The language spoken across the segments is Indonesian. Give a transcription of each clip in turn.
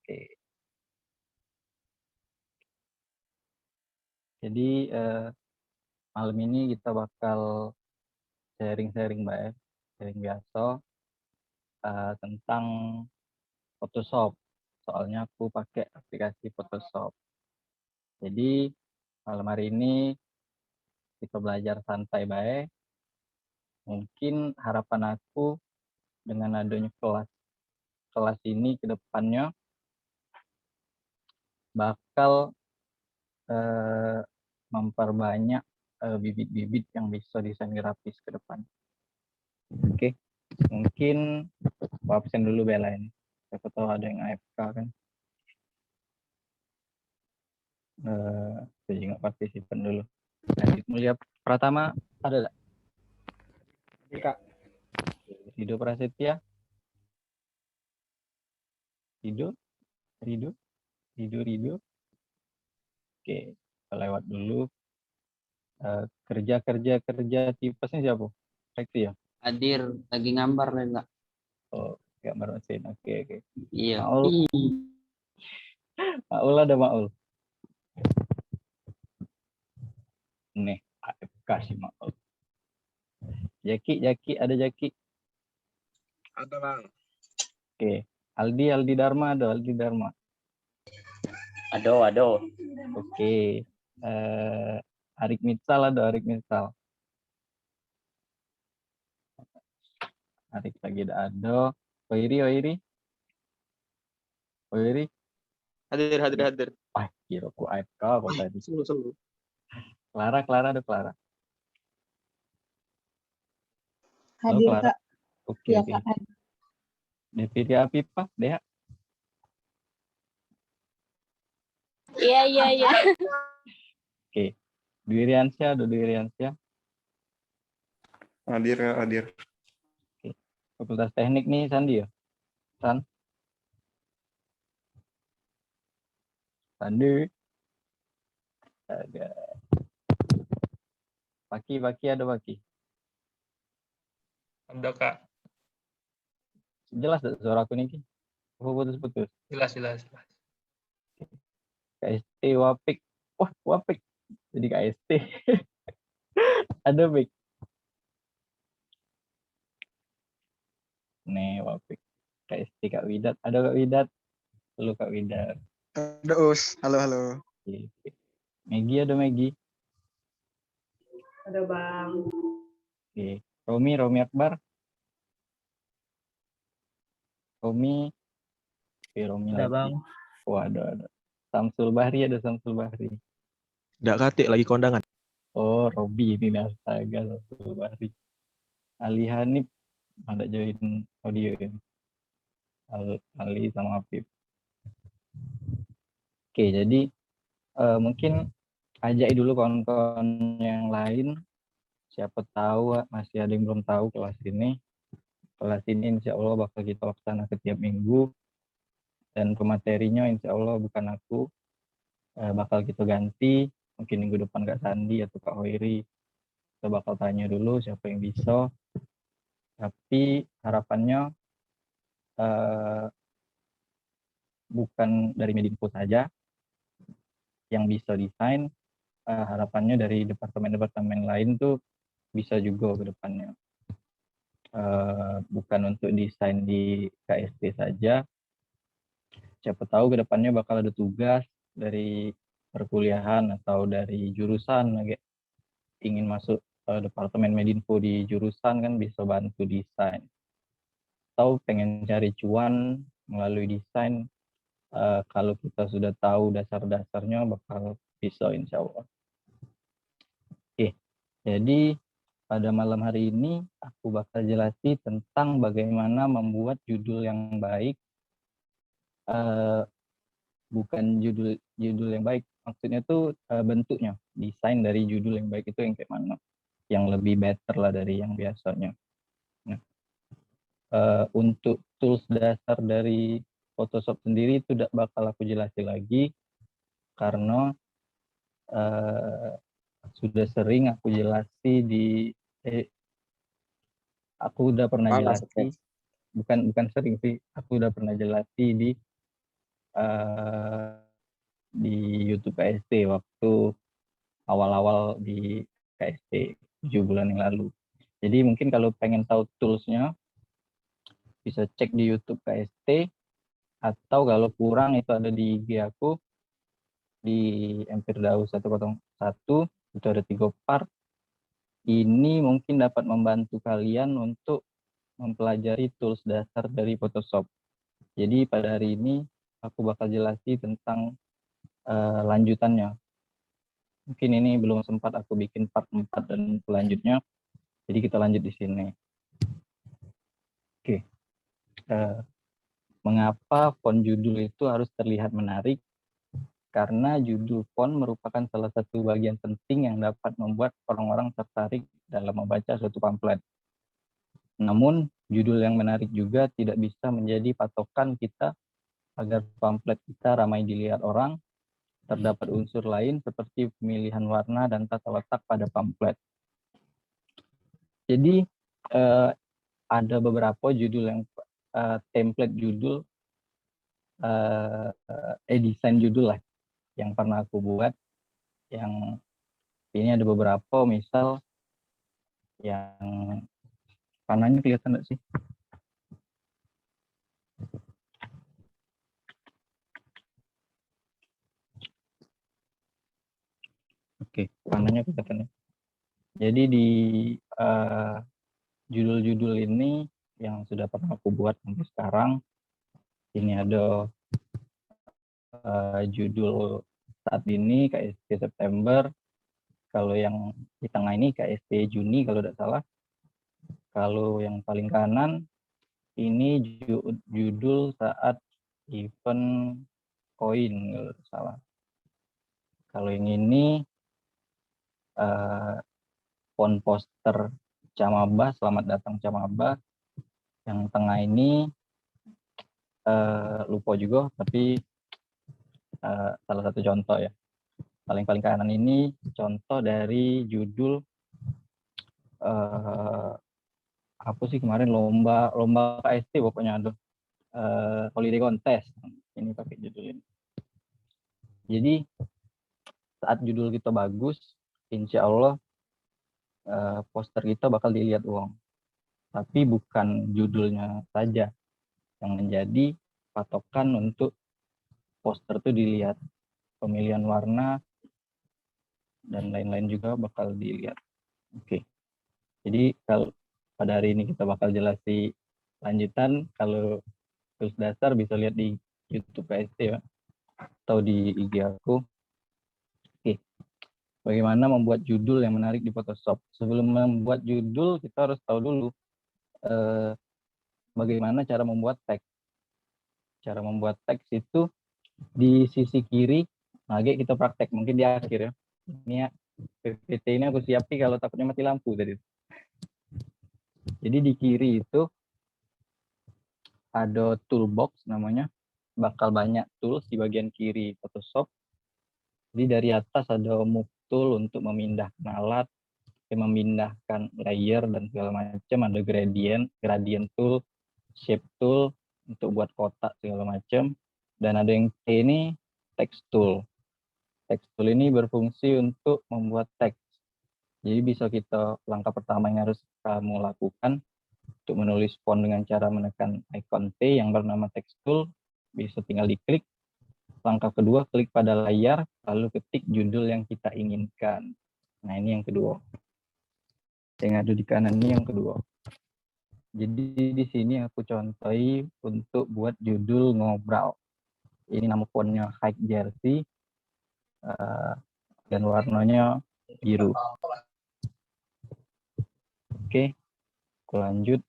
Oke. Jadi malam ini kita bakal sharing-sharing Mbak ya, sharing biasa tentang Photoshop. Soalnya aku pakai aplikasi Photoshop. Jadi malam hari ini kita belajar santai baik. Mungkin harapan aku dengan adanya kelas ini ke depannya bakal memperbanyak bibit-bibit yang bisa desain grafis ke depan. Oke, mungkin aku absen dulu Bella ini. Siapa tahu ada yang AFK kan. Jadi nggak partisipan dulu. Adit Mulia Pratama ada nggak? Kak. Rido Prasetya. Rido. Oke, kita lewat dulu. Kerja tipesnya siapa? Rekti ya? Hadir lagi ngambar nih enggak? Oh, gambar mesin. Oke. Iya. Maul ada Maul. Nih, AFK si Maul. Jaki ada Jaki. Ada Bang. Oke. Aldi Dharma ada Aldi Dharma. Ada. Oke. Arik Mitsal ada Arik Mitsal. Arik lagi ada. Oiri. Hadir. Wah, kira ku AFK kok tadi. Selalu. Clara ada Clara. Halo, Hadir Clara. Kak. Oke. Ya Kak. Devia Apipa, Deha. Iya. Oke. Dwiriansyah ada Dwiriansyah. Hadir. Oke. Fakultas Teknik nih Sandi ya? Sandi. Ada. Paki ada Paki. Ada Kak. Jelas suara aku nih. Apa putus-putus? Jelas. KST Wapik. Wah, Wapik. Jadi KST. Ada Pik. Nih Wapik. KST Kak Widat. Ada Kak Widat. Halo Kak Widat. Ada Us. Halo. Oke. Megi ada Megi. Ada Bang. Oke. Romi Akbar. Romi. Oke, Romi Ada lagi. Bang. Oh, ada. Samsul Bahri. Nggak katik lagi kondangan. Oh, Robi ini astaga Samsul Bahri. Ali Hanif ada join audio ini. Ali sama Afif. Oke, jadi mungkin ajak dulu kawan-kawan yang lain. Siapa tahu masih ada yang belum tahu kelas ini. Kelas ini insya Allah bakal kita laksana setiap minggu. Dan pematerinya insya Allah bukan aku. Bakal kita ganti. Mungkin minggu depan Kak Sandi atau Kak Hoiri. Kita bakal tanya dulu siapa yang bisa. Tapi harapannya bukan dari Medinfo saja yang bisa desain. Harapannya dari departemen-departemen lain tuh bisa juga ke depannya. Bukan untuk desain di KST saja. Siapa tahu ke depannya bakal ada tugas dari perkuliahan atau dari jurusan ingin masuk departemen Medinfo di jurusan kan bisa bantu desain. Atau pengen cari cuan melalui desain, kalau kita sudah tahu dasar-dasarnya bakal bisa insya Allah. Oke, jadi pada malam hari ini aku bakal jelasin tentang bagaimana membuat judul yang baik. Bukan judul yang baik, maksudnya tuh bentuknya, desain dari judul yang baik itu yang kayak mana, yang lebih better lah dari yang biasanya. Nah, untuk tools dasar dari Photoshop sendiri itu tidak bakal aku jelasin lagi karena sudah sering aku jelasi aku udah pernah jelasi, bukan sering sih, aku udah pernah jelasi di eh, di YouTube KST waktu awal-awal di KST 7 bulan yang lalu. Jadi mungkin kalau pengen tahu toolsnya bisa cek di YouTube KST, atau kalau kurang itu ada di IG aku di Empirdaus 101, itu ada 3 part. Ini mungkin dapat membantu kalian untuk mempelajari tools dasar dari Photoshop. Jadi pada hari ini aku bakal jelasin tentang lanjutannya. Mungkin ini belum sempat aku bikin part 4 dan selanjutnya, jadi kita lanjut di sini. Oke. Mengapa font judul itu harus terlihat menarik? Karena judul font merupakan salah satu bagian penting yang dapat membuat orang-orang tertarik dalam membaca suatu pamflet. Namun, judul yang menarik juga tidak bisa menjadi patokan kita agar pamflet kita ramai dilihat orang. Terdapat unsur lain seperti pemilihan warna dan tata letak pada pamflet. Jadi, ada beberapa judul yang template judul, desain judul lah yang pernah aku buat. Yang ini ada beberapa, misal yang panahnya kelihatan nggak sih? Oke, panahnya kelihatan ya. Jadi di judul-judul ini yang sudah pernah aku buat sampai sekarang, ini ada judul saat ini KST September, kalau yang di tengah ini KST Juni kalau tidak salah, kalau yang paling kanan ini judul saat event koin kalau tidak salah. Kalau yang ini font poster Camaba, selamat datang Camaba. Yang tengah ini lupa juga, tapi salah satu contoh ya. Paling kanan ini contoh dari judul apa sih kemarin lomba KST pokoknya ada holiday contest. Ini pakai judul ini. Jadi saat judul kita bagus, insya Allah poster kita bakal dilihat uang. Tapi bukan judulnya saja yang menjadi patokan untuk poster itu dilihat. Pemilihan warna dan lain-lain juga bakal dilihat. Oke. Jadi kalau pada hari ini kita bakal jelasi lanjutan. Kalau tools dasar bisa lihat di YouTube KST ya, atau di IG aku. Oke. Bagaimana membuat judul yang menarik di Photoshop? Sebelum membuat judul, kita harus tahu dulu bagaimana cara membuat teks. Cara membuat teks itu di sisi kiri, lagi kita praktek mungkin di akhir ya. Ini ya, PPT ini aku siapin kalau takutnya mati lampu tadi. Jadi di kiri itu ada toolbox namanya, bakal banyak tools di bagian kiri Photoshop. Jadi dari atas ada move tool untuk memindahkan alat, memindahkan layer dan segala macam, ada gradient tool, shape tool untuk buat kotak segala macam, dan ada yang T ini text tool. Text tool ini berfungsi untuk membuat teks. Jadi bisa kita, langkah pertama yang harus kamu lakukan untuk menulis font dengan cara menekan icon T yang bernama text tool, bisa tinggal diklik. Langkah kedua, klik pada layar, lalu ketik judul yang kita inginkan. Nah, ini yang kedua. Yang ada di kanan ini yang kedua. Jadi di sini aku contohi untuk buat judul ngobrol. Ini nama fontnya High Jersey dan warnanya biru. Oke, aku lanjut.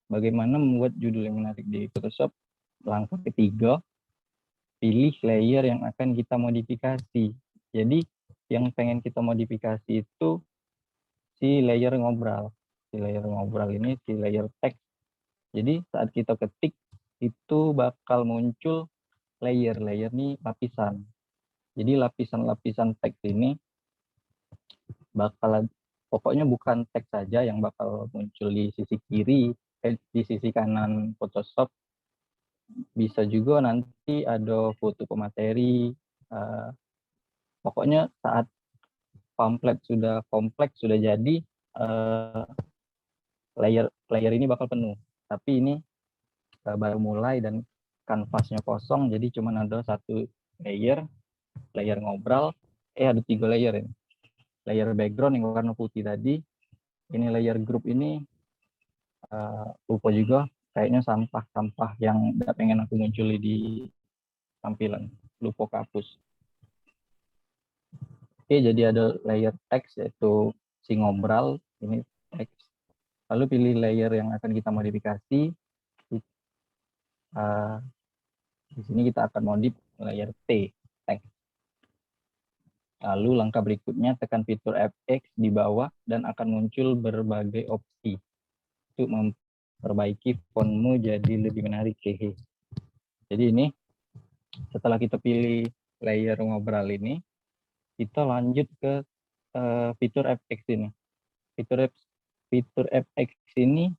Bagaimana membuat judul yang menarik di Photoshop? Langkah ketiga, pilih layer yang akan kita modifikasi. Jadi yang pengen kita modifikasi itu si layer ngobrol. Si layer ngobrol ini si layer teks. Jadi saat kita ketik itu bakal muncul layer nih lapisan. Jadi lapisan-lapisan teks ini bakal, pokoknya bukan teks saja yang bakal muncul di sisi kiri, di sisi kanan Photoshop. Bisa juga nanti ada foto pemateri. Pokoknya saat pamflet sudah kompleks, sudah jadi, layer ini bakal penuh. Tapi ini baru mulai dan kanvasnya kosong, jadi cuma ada satu layer ngobrol. Ada 3 layer ini. Layer background yang warna putih tadi. Ini layer group ini lupa juga, kayaknya sampah-sampah yang nggak pengen aku munculi di tampilan, lupa hapus. Oke, jadi ada layer teks yaitu si ngobrol, ini teks. Lalu pilih layer yang akan kita modifikasi. Di sini kita akan modif layer T, teks. Lalu langkah berikutnya tekan fitur FX di bawah dan akan muncul berbagai opsi untuk memperbaiki fontmu jadi lebih menarik. Jadi ini setelah kita pilih layer ngobrol ini, kita lanjut ke fitur FX ini. Fitur FX ini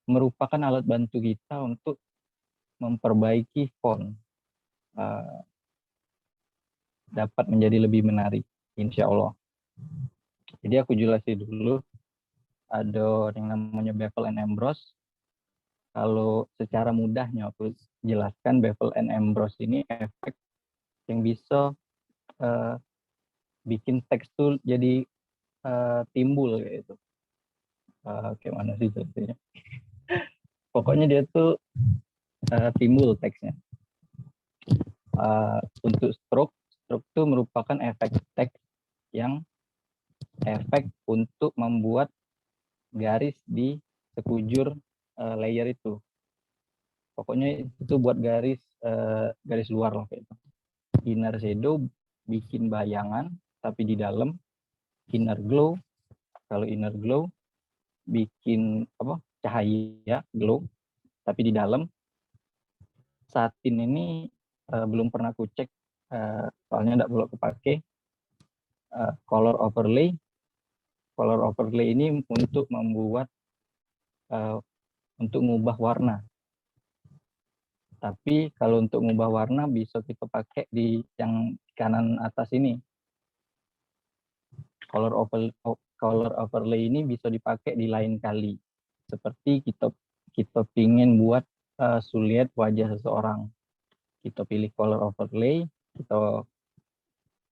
merupakan alat bantu kita untuk memperbaiki font dapat menjadi lebih menarik, insya Allah. Jadi aku jelasin dulu, ada yang namanya bevel and emboss. Kalau secara mudahnya aku jelaskan, bevel and emboss ini efek yang bisa bikin teks tuh jadi timbul gitu. Kayak mana sih contohnya? Pokoknya dia tuh timbul teksnya. Untuk stroke itu merupakan efek teks yang efek untuk membuat garis di sekujur layer itu. Pokoknya itu buat garis luar lah kayak itu. Inner shadow bikin bayangan tapi di dalam. Inner glow, kalau inner glow bikin cahaya glow tapi di dalam. Satin ini belum pernah aku cek, soalnya enggak perlu kepake. Color overlay ini untuk membuat untuk mengubah warna. Tapi kalau untuk mengubah warna bisa kita pakai di yang kanan atas ini. Color overlay ini bisa dipakai di lain kali. Seperti kita pingin buat suliat wajah seseorang. Kita pilih color overlay, kita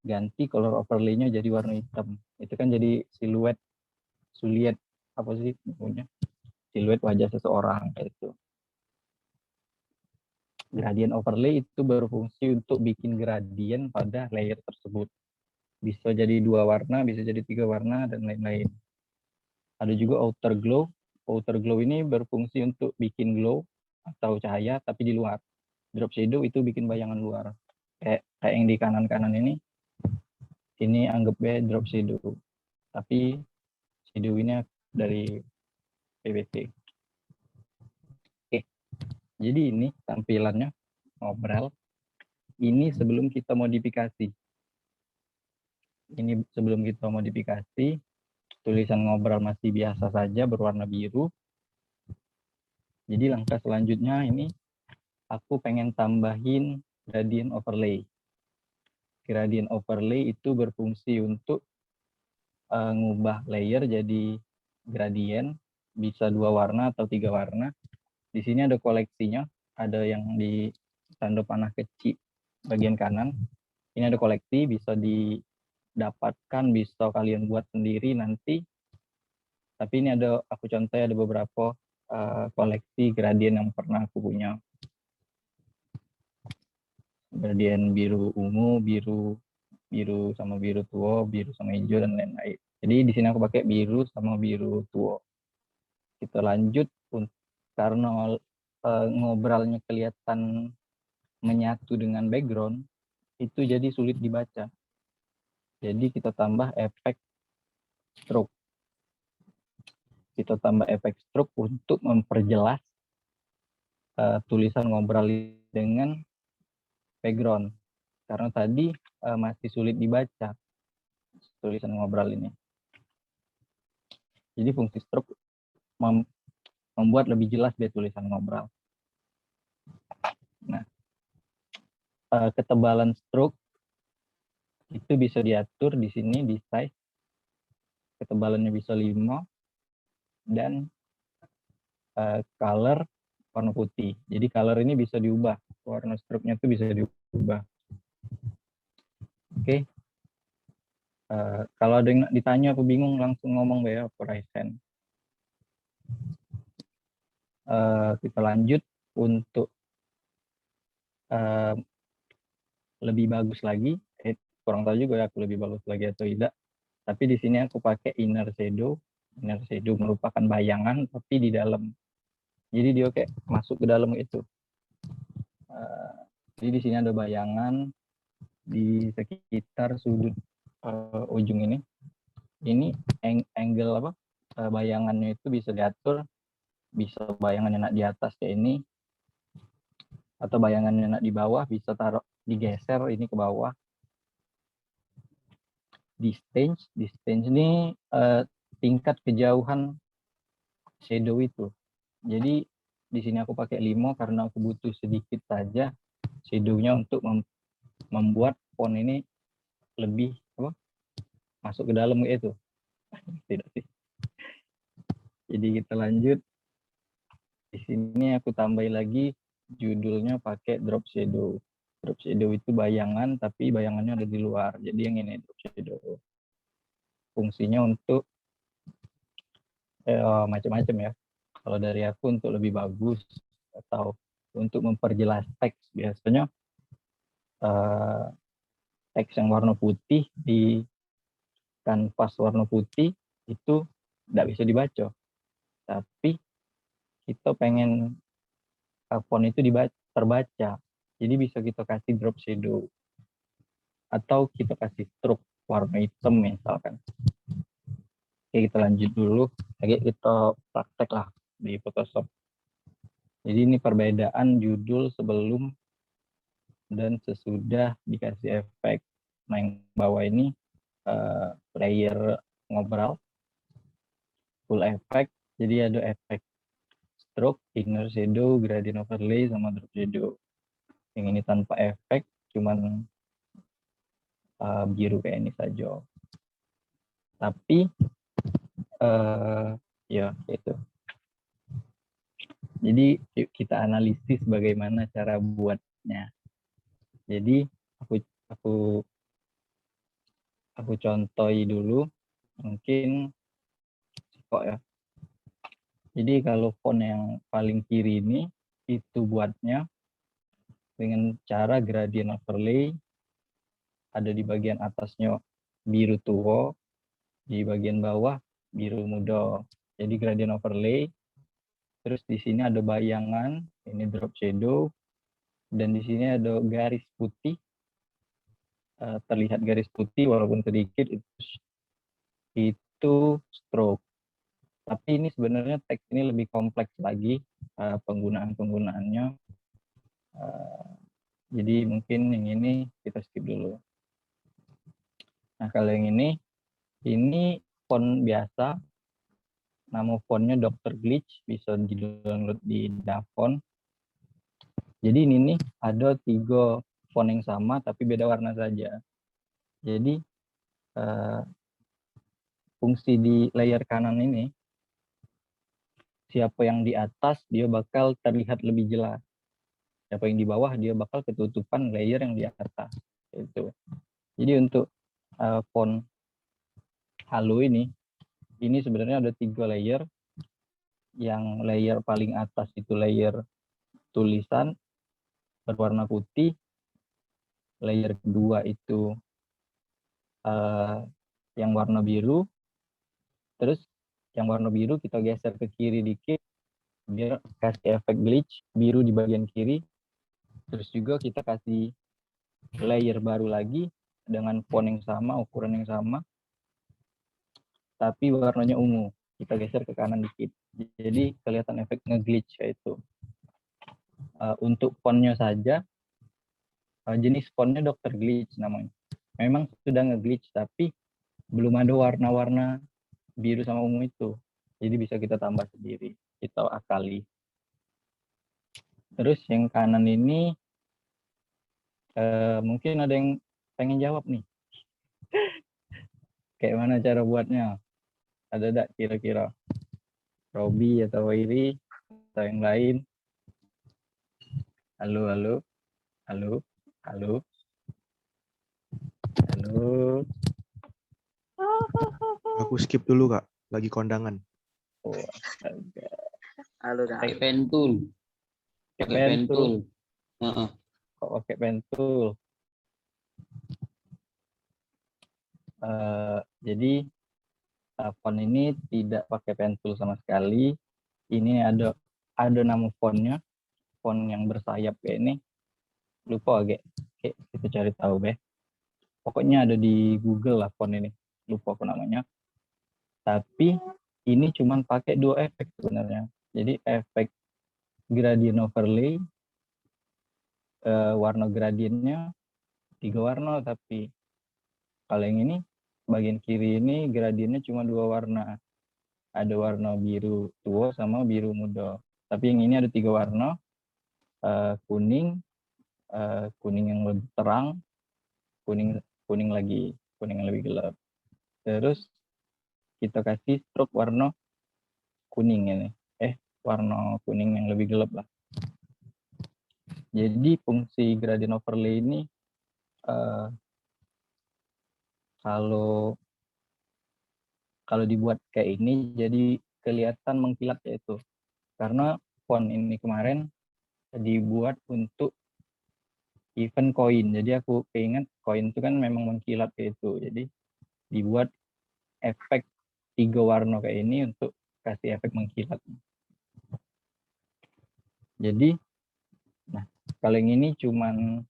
ganti color overlay-nya jadi warna hitam. Itu kan jadi suliat apa sih namanya? Siluet wajah seseorang kayak itu. Gradient overlay itu berfungsi untuk bikin gradient pada layer tersebut. Bisa jadi 2 warna, bisa jadi 3 warna dan lain-lain. Ada juga outer glow. Outer glow ini berfungsi untuk bikin glow atau cahaya tapi di luar. Drop shadow itu bikin bayangan luar. Kayak yang di kanan-kanan ini anggap drop shadow. Tapi shadow ini dari PBT. Oke. Jadi ini tampilannya ngobrol. Ini sebelum kita modifikasi. Tulisan ngobrol masih biasa saja berwarna biru. Jadi langkah selanjutnya ini aku pengen tambahin gradient overlay. Gradient overlay itu berfungsi untuk ngubah layer jadi gradient, bisa 2 warna atau 3 warna. Di sini ada koleksinya, ada yang di tanda panah kecil bagian kanan. Ini ada koleksi, bisa didapatkan, bisa kalian buat sendiri nanti. Tapi ini aku contohnya ada beberapa koleksi gradient yang pernah aku punya. Gradient biru ungu, biru sama biru tua, biru sama hijau dan lain-lain. Jadi di sini aku pakai biru sama biru tua. Kita lanjut karena ngobrolnya kelihatan menyatu dengan background, itu jadi sulit dibaca. Jadi kita tambah efek stroke. Untuk memperjelas tulisan ngobrol dengan background. Karena tadi masih sulit dibaca tulisan ngobrol ini. Jadi fungsi stroke membuat lebih jelas dia tulisan Ngobral. Nah, ketebalan stroke itu bisa diatur di sini di size. Ketebalannya bisa 5 dan color warna putih. Jadi color ini bisa diubah. Warna stroke-nya itu bisa diubah. Oke. Kalau ada yang ditanya aku bingung langsung ngomong ya, aku raise hand. Kita lanjut untuk lebih bagus lagi. Kurang tahu juga ya aku lebih bagus lagi atau tidak. Tapi di sini aku pakai inner shadow. Inner shadow merupakan bayangan tapi di dalam. Jadi dia kayak masuk ke dalam itu. Jadi di sini ada bayangan di sekitar sudut ujung ini. Ini angle apa? Bayangannya itu bisa diatur. Bisa bayangannya nak di atas kayak ini. Atau bayangannya nak di bawah bisa taruh digeser ini ke bawah. Distance ini tingkat kejauhan shadow itu. Jadi di sini aku pakai 5 karena aku butuh sedikit saja shadow-nya untuk membuat font ini lebih apa? Masuk ke dalam itu. Tidak sih. Jadi kita lanjut. Di sini aku tambahin lagi judulnya pakai drop shadow. Drop shadow itu bayangan tapi bayangannya ada di luar. Jadi yang ini drop shadow. Fungsinya untuk macam-macam ya. Kalau dari aku untuk lebih bagus atau untuk memperjelas teks biasanya teks yang warna putih di kanvas warna putih itu tidak bisa dibaca. Tapi kita pengen font itu terbaca. Jadi bisa kita kasih drop shadow atau kita kasih stroke warna hitam misalkan. Oke, kita lanjut dulu. Lagi kita praktek lah di Photoshop. Jadi ini perbedaan judul sebelum dan sesudah dikasih efek. Nah, yang bawah ini layer Ngobral full effect. Jadi ada efek stroke, inner shadow, gradient overlay, sama drop shadow. Yang ini tanpa efek, cuman biru kayak ini saja. Tapi ya itu. Jadi yuk kita analisis bagaimana cara buatnya. Jadi aku contohi dulu, mungkin kok ya. Jadi kalau font yang paling kiri ini itu buatnya dengan cara gradient overlay, ada di bagian atasnya biru tua, di bagian bawah biru muda. Jadi gradient overlay. Terus di sini ada bayangan, ini drop shadow, dan di sini ada garis putih. Terlihat garis putih walaupun sedikit, itu stroke. Tapi ini sebenarnya teks ini lebih kompleks lagi penggunaannya. Jadi mungkin yang ini kita skip dulu. Nah, kalau yang ini font biasa. Nama fontnya Dr. Glitch, bisa di-download di Dafont. Jadi ini nih ada 3 font yang sama tapi beda warna saja. Jadi fungsi di layer kanan ini, siapa yang di atas dia bakal terlihat lebih jelas. Siapa yang di bawah dia bakal ketutupan layer yang di atas. Itu. Jadi untuk font Halo ini sebenarnya ada 3 layer. Yang layer paling atas itu layer tulisan berwarna putih. Layer kedua itu yang warna biru. Terus yang warna biru kita geser ke kiri dikit biar kasih efek glitch biru di bagian kiri. Terus juga kita kasih layer baru lagi dengan font yang sama, ukuran yang sama, tapi warnanya ungu. Kita geser ke kanan dikit. Jadi kelihatan efek nge-glitch kayak itu. Untuk fontnya saja, jenis fontnya Dr. Glitch namanya. Memang sudah nge-glitch, tapi belum ada warna-warna biru sama ungu itu. Jadi bisa kita tambah sendiri. kita akali. Terus yang kanan ini mungkin ada yang pengen jawab nih. Kayak mana cara buatnya? Ada enggak kira-kira? Robi atau Wairi atau yang lain? Halo, halo, halo, halo, halo. Aku skip dulu Kak, lagi kondangan. Oh, astaga. Halo Kak. Pakai pentul. Pakai pentul. Heeh. Kok pakai pentul? Jadi font ini tidak pakai pentul sama sekali. Ini ada nama fontnya, font yang bersayap kayak ini. Lupa agak, kayak kita cari tahu deh. Pokoknya ada di Google lah font ini. Lupa apa namanya. Tapi ini cuma pakai 2 efek sebenarnya. Jadi efek gradient overlay, warna gradiennya 3 warna, tapi kalau yang ini bagian kiri ini gradiennya cuma 2 warna. Ada warna biru tua sama biru muda. Tapi yang ini ada 3 warna, kuning, kuning yang lebih terang, kuning yang lebih gelap. Terus kita kasih stroke warna kuning ini. Warna kuning yang lebih gelap lah. Jadi fungsi gradient overlay ini kalau dibuat kayak ini jadi kelihatan mengkilat yaitu karena font ini kemarin dibuat untuk event koin. Jadi aku keinget koin itu kan memang mengkilat kayak itu. Jadi dibuat efek 3 warna kayak ini untuk kasih efek mengkilat. Jadi, nah kalau yang ini cuman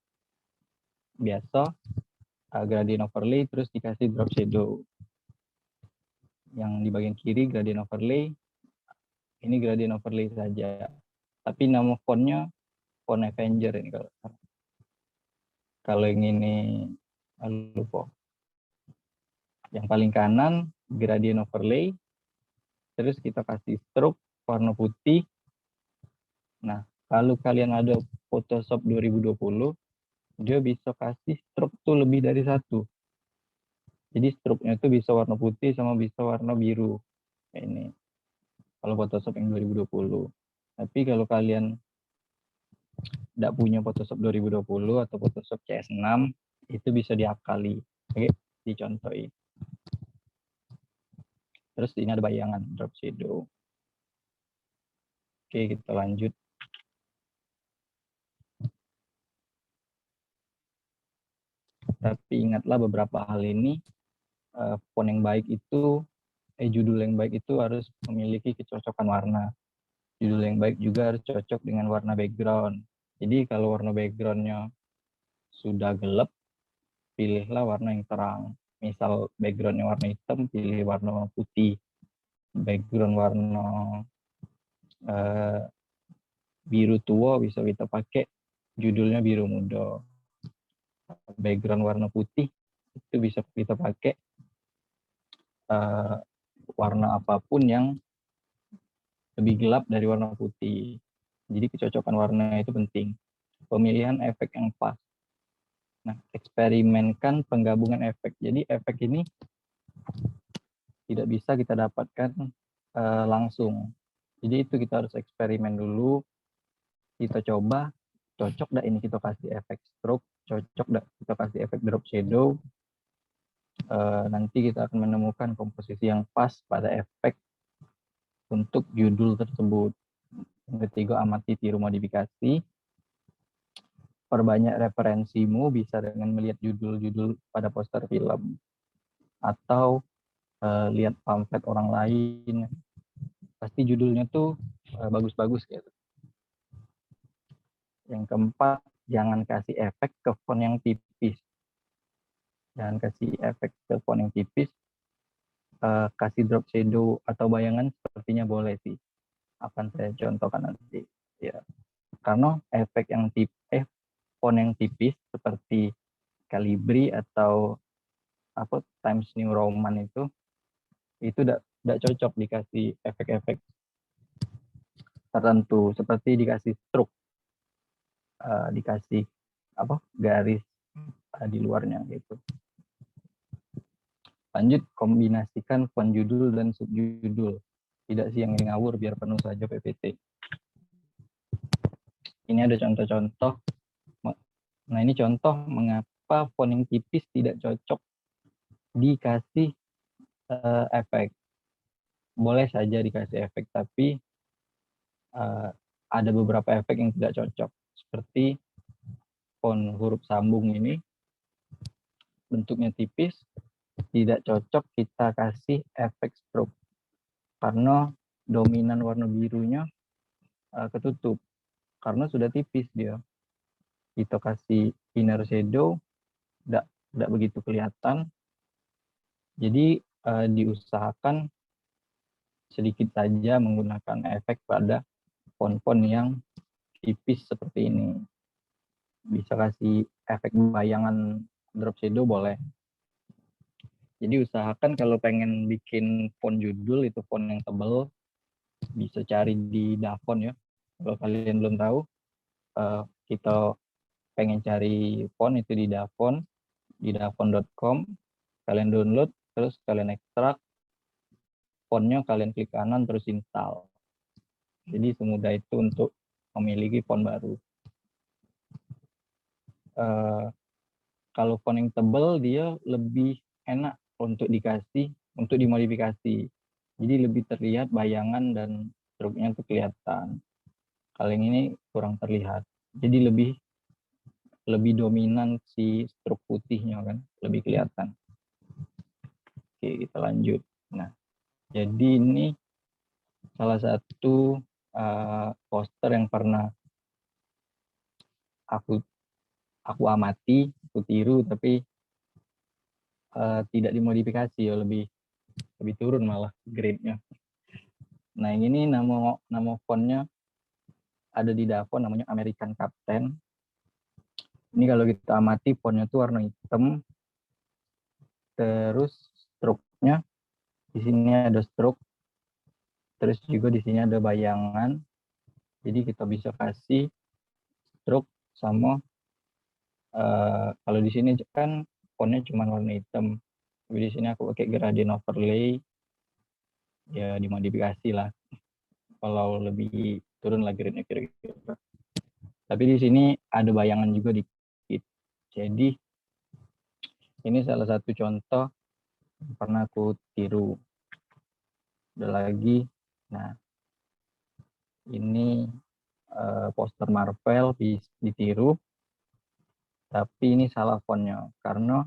biasa gradient overlay terus dikasih drop shadow. Yang di bagian kiri gradient overlay, ini gradient overlay saja. Tapi nama fontnya font Avenger ini kalau yang ini lupa. Yang paling kanan gradient overlay, terus kita kasih stroke warna putih. Nah, kalau kalian ada Photoshop 2020, dia bisa kasih stroke tuh lebih dari 1. Jadi stroke-nya itu bisa warna putih sama bisa warna biru. Kayak ini. Kalau Photoshop yang 2020. Tapi kalau kalian tidak punya Photoshop 2020 atau Photoshop CS6, itu bisa diakali. Oke, dicontohin. Terus ini ada bayangan, drop shadow. Oke, kita lanjut. Tapi ingatlah beberapa hal ini, font yang baik itu, judul yang baik itu harus memiliki kecocokan warna. Judul yang baik juga harus cocok dengan warna background. Jadi kalau warna backgroundnya sudah gelap, pilihlah warna yang terang. Misal backgroundnya warna hitam, pilih warna putih. Background warna biru tua bisa kita pakai judulnya biru muda. Background warna putih itu bisa kita pakai warna apapun yang lebih gelap dari warna putih. Jadi kecocokan warna itu penting. Pemilihan efek yang pas. Nah, eksperimenkan penggabungan efek. Jadi efek ini tidak bisa kita dapatkan langsung. Jadi itu kita harus eksperimen dulu. Kita coba, cocok nggak ini kita kasih efek stroke, cocok nggak kita kasih efek drop shadow. Nanti kita akan menemukan komposisi yang pas pada efek untuk judul tersebut. Yang ketiga, amati, tiru, modifikasi. Perbanyak referensimu bisa dengan melihat judul-judul pada poster film. Atau lihat pamflet orang lain. Pasti judulnya tuh bagus-bagus gitu. Yang keempat, jangan kasih efek ke font yang tipis. Jangan kasih efek ke font yang tipis. Kasih drop shadow atau bayangan sepertinya boleh sih. Akan saya contohkan nanti. Ya. Karena efek yang font yang tipis seperti Calibri atau Times New Roman itu tidak cocok dikasih efek-efek tertentu seperti dikasih stroke, dikasih garis di luarnya gitu. Lanjut, kombinasikan font judul dan subjudul. Tidak sih yang ini ngawur, biar penuh saja PPT. Ini ada contoh-contoh. Nah, ini contoh mengapa font yang tipis tidak cocok dikasih efek. Boleh saja dikasih efek, tapi ada beberapa efek yang tidak cocok. Seperti font huruf sambung ini, bentuknya tipis, tidak cocok kita kasih efek stroke. Karena dominan warna birunya ketutup. Karena sudah tipis dia. Kita kasih inner shadow, tidak begitu kelihatan. Jadi diusahakan sedikit saja menggunakan efek pada font-font yang tipis seperti ini. Bisa kasih efek bayangan drop shadow boleh. Jadi usahakan kalau pengen bikin font judul itu font yang tebal, bisa cari di Dafont ya. Kalau kalian belum tahu, kita pengen cari font itu di Dafont, di dafont.com, kalian download, terus kalian ekstrak, fontnya kalian klik kanan, terus install. Jadi semudah itu untuk memiliki font baru. Kalau font yang tebal, dia lebih enak untuk dimodifikasi. Jadi lebih terlihat bayangan dan struknya itu kelihatan. Kalau yang ini kurang terlihat. Jadi lebih dominan si struk putihnya kan, lebih kelihatan. Oke, kita lanjut. Nah, jadi ini salah satu poster yang pernah aku amati, aku tiru, tapi tidak dimodifikasi ya, lebih turun malah grade-nya. Nah, yang ini nama fontnya ada di Dafont, namanya American Captain. Ini kalau kita amati fontnya tuh warna hitam, terus stroke-nya di sini ada stroke, terus juga di sini ada bayangan. Jadi kita bisa kasih stroke sama kalau di sini kan fontnya cuma warna hitam, tapi di sini aku pakai gradient overlay, ya dimodifikasi lah. Kalau lebih turun lagi grade-nya kira-kira. Tapi di sini ada bayangan juga dikit. Jadi ini salah satu contoh yang pernah aku tiru. Ada lagi, nah ini poster Marvel ditiru, tapi ini salah fontnya karena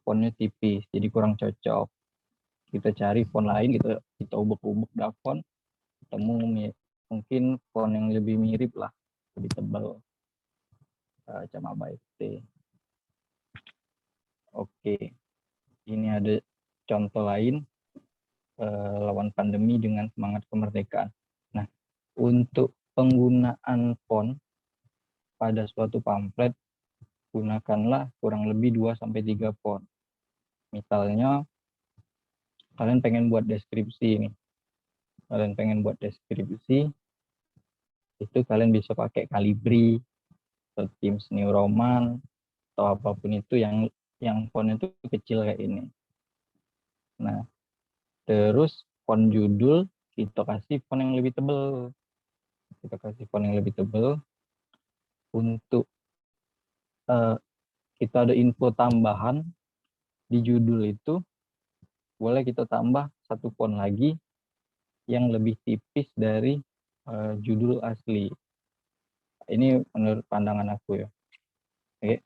fontnya tipis, jadi kurang cocok. Kita cari font lain, kita ubek-ubek Dafont, ketemu mungkin font yang lebih mirip lah, lebih tebal. Cama baik T. Oke, ini ada contoh lain, lawan pandemi dengan semangat kemerdekaan. Nah, untuk penggunaan font pada suatu pamflet, gunakanlah kurang lebih 2-3 font. Misalnya, kalian pengen buat deskripsi ini. Kalian pengen buat deskripsi, itu kalian bisa pakai Calibri, atau Times New Roman, atau apapun itu yang fontnya itu kecil kayak ini. Nah, terus font judul kita kasih font yang lebih tebal. Kita kasih font yang lebih tebal. Untuk kita ada info tambahan di judul itu, boleh kita tambah satu font lagi yang lebih tipis dari judul asli. Ini menurut pandangan aku ya. Oke.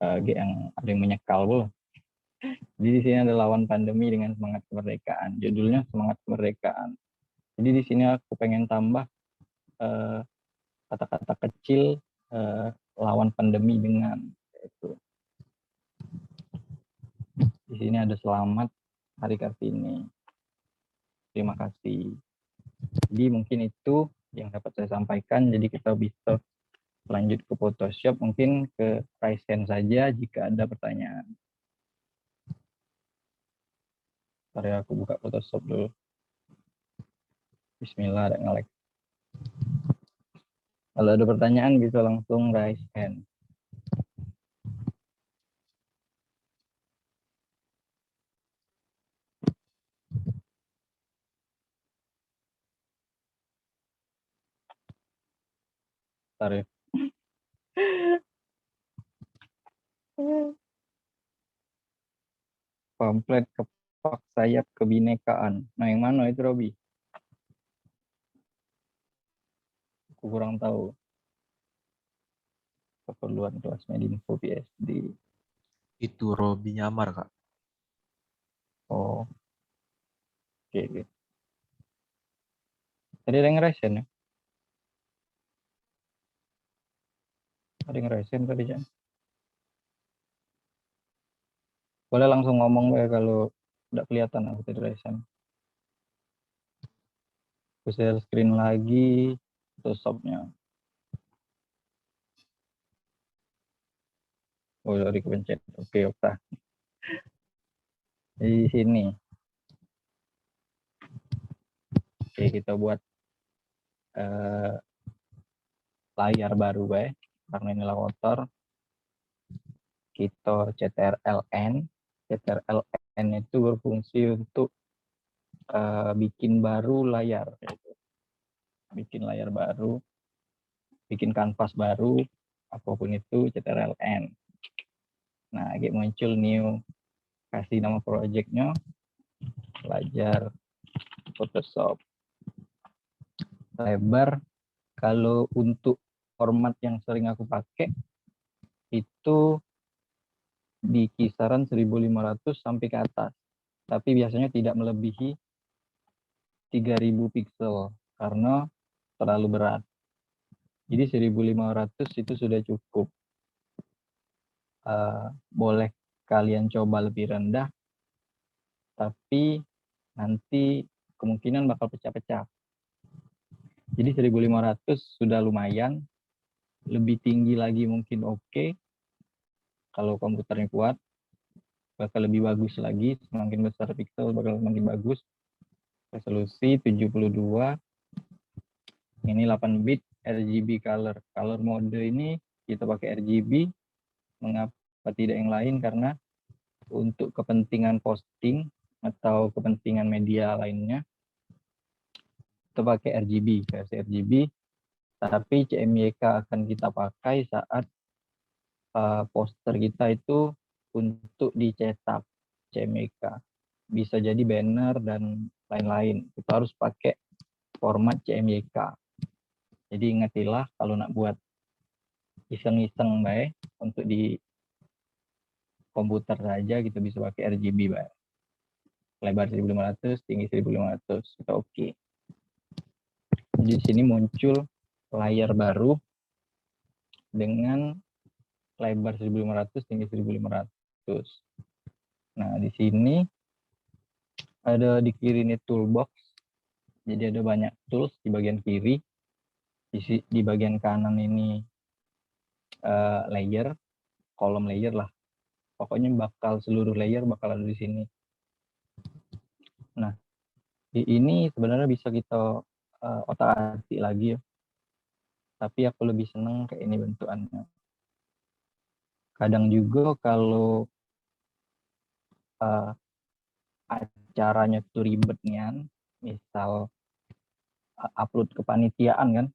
Yang ada yang menyekal loh. Jadi di sini ada lawan pandemi dengan semangat kemerdekaan. Judulnya semangat kemerdekaan. Jadi di sini aku pengen tambah kata-kata kecil lawan pandemi dengan itu. Di sini ada selamat Hari Kartini. Terima kasih. Jadi mungkin itu yang dapat saya sampaikan. Jadi kita bisa lanjut ke Photoshop, mungkin ke raise hand saja jika ada pertanyaan. Mari aku buka Photoshop dulu. Bismillah, ada nge-lag. Kalau ada pertanyaan bisa langsung raise hand. Bentar ya. Pamflet kepak sayap kebinekaan. Nah, yang mana itu, Robi? Aku kurang tahu. Keperluan kelas Medinfo PSD. Itu Robi nyamar, Kak. Oh, oke. Oke. Tadi ada yang ngerasain ya? Ada yang ngerasain tadi, Jan? Boleh langsung ngomong ya kalau udah kelihatan aku tadi ngerasain. Aku share screen lagi, Photoshop-nya. Oh, udah kepencet. Oke, Okta. Di sini. Oke, kita buat layar baru, karena ini kotor. Kita CTRL-N. CTRL-N itu berfungsi untuk bikin baru layar. Bikin layar baru, bikin kanvas baru, apapun itu CTRL-N. Nah, kayak muncul new, kasih nama projectnya, belajar Photoshop. Lebar, kalau untuk format yang sering aku pakai, itu di kisaran 1500 sampai ke atas. Tapi biasanya tidak melebihi 3000 pixel karena terlalu berat. Jadi 1500 itu sudah cukup. Boleh kalian coba lebih rendah, tapi nanti kemungkinan bakal pecah-pecah. Jadi 1500 sudah lumayan, lebih tinggi lagi mungkin oke. Kalau komputernya kuat, bakal lebih bagus lagi, semakin besar pixel bakal semakin bagus. Resolusi 72, ini 8 bit RGB color. Color mode ini kita pakai RGB, mengapa tidak yang lain? Karena untuk kepentingan posting atau kepentingan media lainnya, kita pakai RGB, versi RGB, tapi CMYK akan kita pakai saat poster kita itu untuk dicetak CMYK. Bisa jadi banner dan lain-lain. Kita harus pakai format CMYK. Jadi ingatilah kalau nak buat iseng-iseng baik untuk di komputer saja kita bisa pakai RGB baik. Lebar 1500, tinggi 1500, kita oke. Jadi di sini muncul layar baru dengan lebar 1500, tinggi 1500. Nah, di sini ada di kiri ini toolbox. Jadi ada banyak tools di bagian kiri. Di bagian kanan ini layer, kolom layer lah. Pokoknya seluruh layer bakal ada di sini. Nah, ini sebenarnya bisa kita otak-atik lagi ya. Tapi aku lebih seneng kayak ini bentukannya. Kadang juga kalau acaranya tuh ribet nian, misal upload kepanitiaan kan,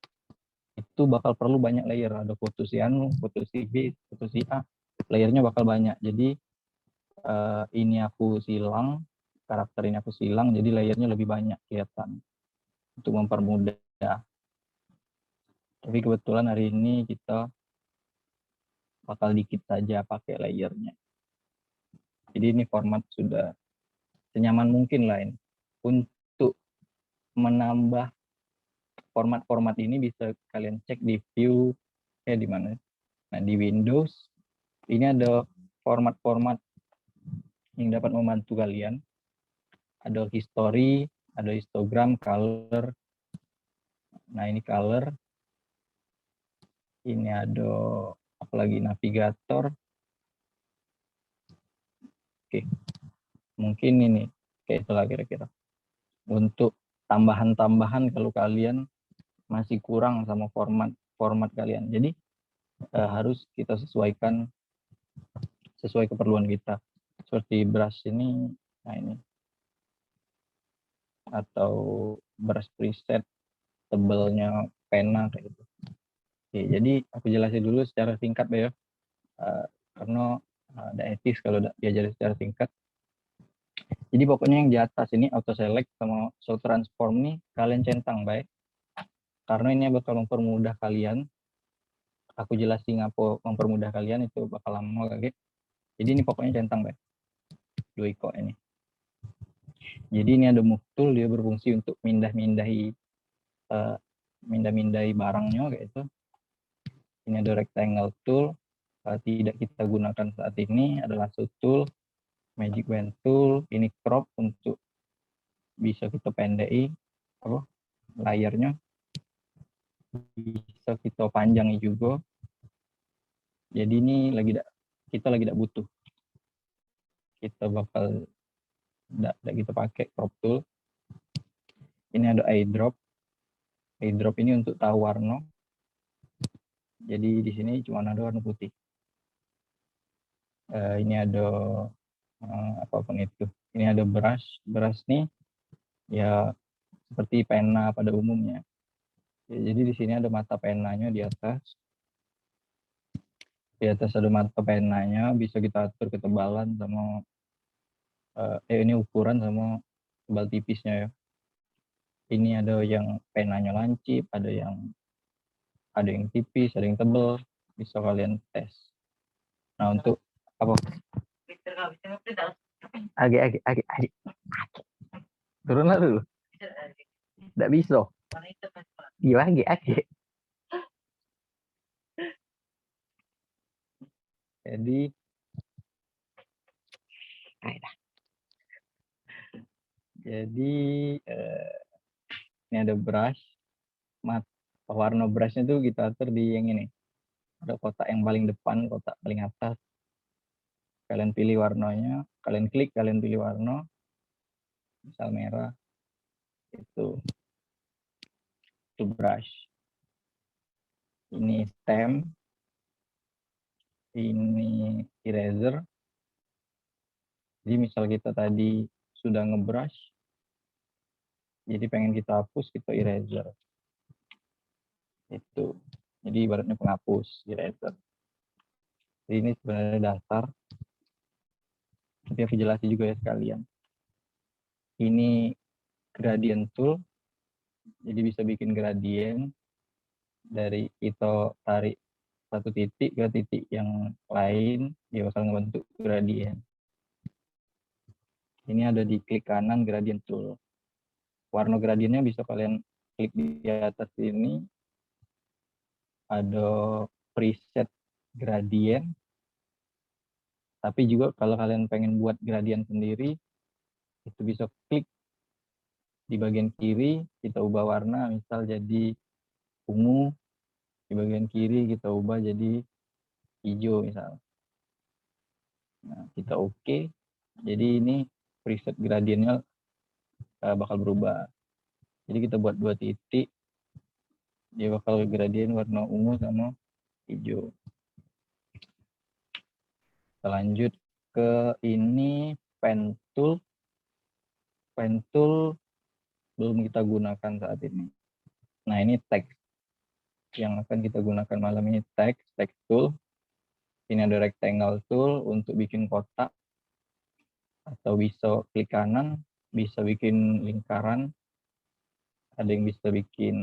itu bakal perlu banyak layer. Ada foto si Anu, foto si B, foto si A, layernya bakal banyak. Jadi ini aku silang, karakter ini aku silang, jadi layernya lebih banyak kelihatan untuk mempermudah. Tapi kebetulan hari ini kita bakal dikit saja pakai layernya. Jadi ini format sudah senyaman mungkin lah ini. Untuk menambah format-format ini bisa kalian cek di view di mana. Nah, di Windows ini ada format-format yang dapat membantu kalian. Ada history, ada histogram, color. Nah, ini color. Ini ada apalagi navigator. Oke. Mungkin ini kayak itulah kira-kira. Untuk tambahan-tambahan kalau kalian masih kurang sama format kalian. Jadi harus kita sesuaikan sesuai keperluan kita. Seperti brush ini, nah ini, atau brush preset tebelnya pena kayak gitu. Oke, jadi aku jelasin dulu secara singkat ya, karena ada etis kalau diajarin secara singkat. Jadi pokoknya yang di atas ini auto select sama show transform nih kalian centang baik, karena ini bakal mempermudah kalian. Aku jelasin apa mempermudah kalian itu bakal lama kaget. Jadi ini pokoknya centang baik, dua iko ini. Jadi ini ada move tool, dia berfungsi untuk mindahi barangnya kayak itu. Ini ada rectangle tool, tidak kita gunakan saat ini, ada lasso tool, magic wand tool, ini crop untuk bisa kita pendeki layarnya, bisa kita panjangi juga. Jadi ini kita lagi tidak butuh, kita bakal tidak kita pakai crop tool. Ini ada eyedrop ini untuk tahu warna. Jadi di sini cuma ada warna putih. Ini ada apapun itu. Ini ada brush nih ya seperti pena pada umumnya. Ya, jadi di sini ada mata penanya di atas. Di atas ada mata penanya, bisa kita atur ketebalan sama ini ukuran sama tebal tipisnya ya. Ini ada yang penanya lancip, ada yang tipis, ada yang tebal, bisa kalian tes. Nah, untuk apa? Agi. Turunlah dulu. Tidak bisa. Iya, agi. Jadi ini ada brush. Warna brushnya tuh kita atur di yang ini. Ada kotak yang paling depan, kotak paling atas. Kalian pilih warnanya, kalian klik, kalian pilih warna. Misal merah. Itu brush. Ini stem. Ini eraser. Jadi misal kita tadi sudah ngebrush, jadi pengen kita hapus, kita eraser. Itu. Jadi ibaratnya penghapus, eraser. Jadi ini sebenarnya dasar. Tapi aku jelasin juga ya sekalian. Ini gradient tool. Jadi bisa bikin gradient dari kita tarik satu titik ke titik yang lain, dia bakal ngebentuk gradient. Ini ada di klik kanan gradient tool. Warna gradientnya bisa kalian klik di atas ini. Ada preset gradient. Tapi juga kalau kalian pengen buat gradient sendiri, itu bisa klik di bagian kiri, kita ubah warna, misal jadi ungu. Di bagian kiri kita ubah jadi hijau misal. Nah, kita oke. Jadi ini preset gradientnya bakal berubah. Jadi kita buat dua titik, dia bakal gradient warna ungu sama hijau. Kita lanjut ke ini pen tool. Pen tool belum kita gunakan saat ini. Nah, ini text yang akan kita gunakan malam ini, text tool. Ini ada rectangle tool untuk bikin kotak, atau bisa klik kanan, bisa bikin lingkaran, ada yang bisa bikin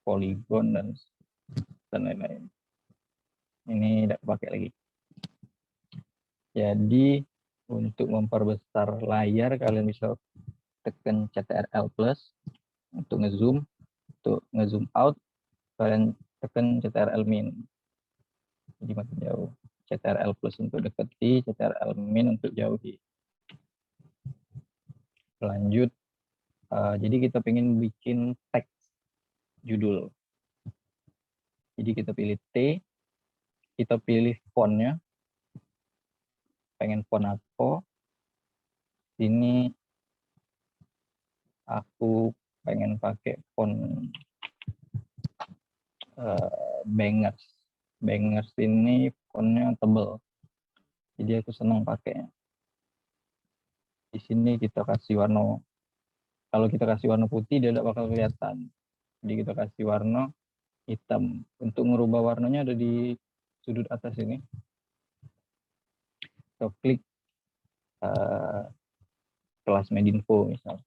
poligon dan lain-lain. Ini tidak pakai lagi. Jadi untuk memperbesar layar, kalian bisa tekan CTRL plus untuk ngezoom. Untuk ngezoom out, kalian tekan CTRL min. Jadi makin jauh. CTRL plus untuk dekati, CTRL min untuk jauhi. Lanjut. Jadi kita pengen bikin teks judul. Jadi kita pilih T, kita pilih fontnya. Pengen font apa? Ini aku pengen pakai font Bangers. Bangers ini fontnya tebel, jadi aku senang pakainya. Di sini kita kasih warna, kalau kita kasih warna putih dia tidak bakal kelihatan, jadi kita kasih warna hitam. Untuk merubah warnanya ada di sudut atas ini. Kita klik kelas Medinfo misal.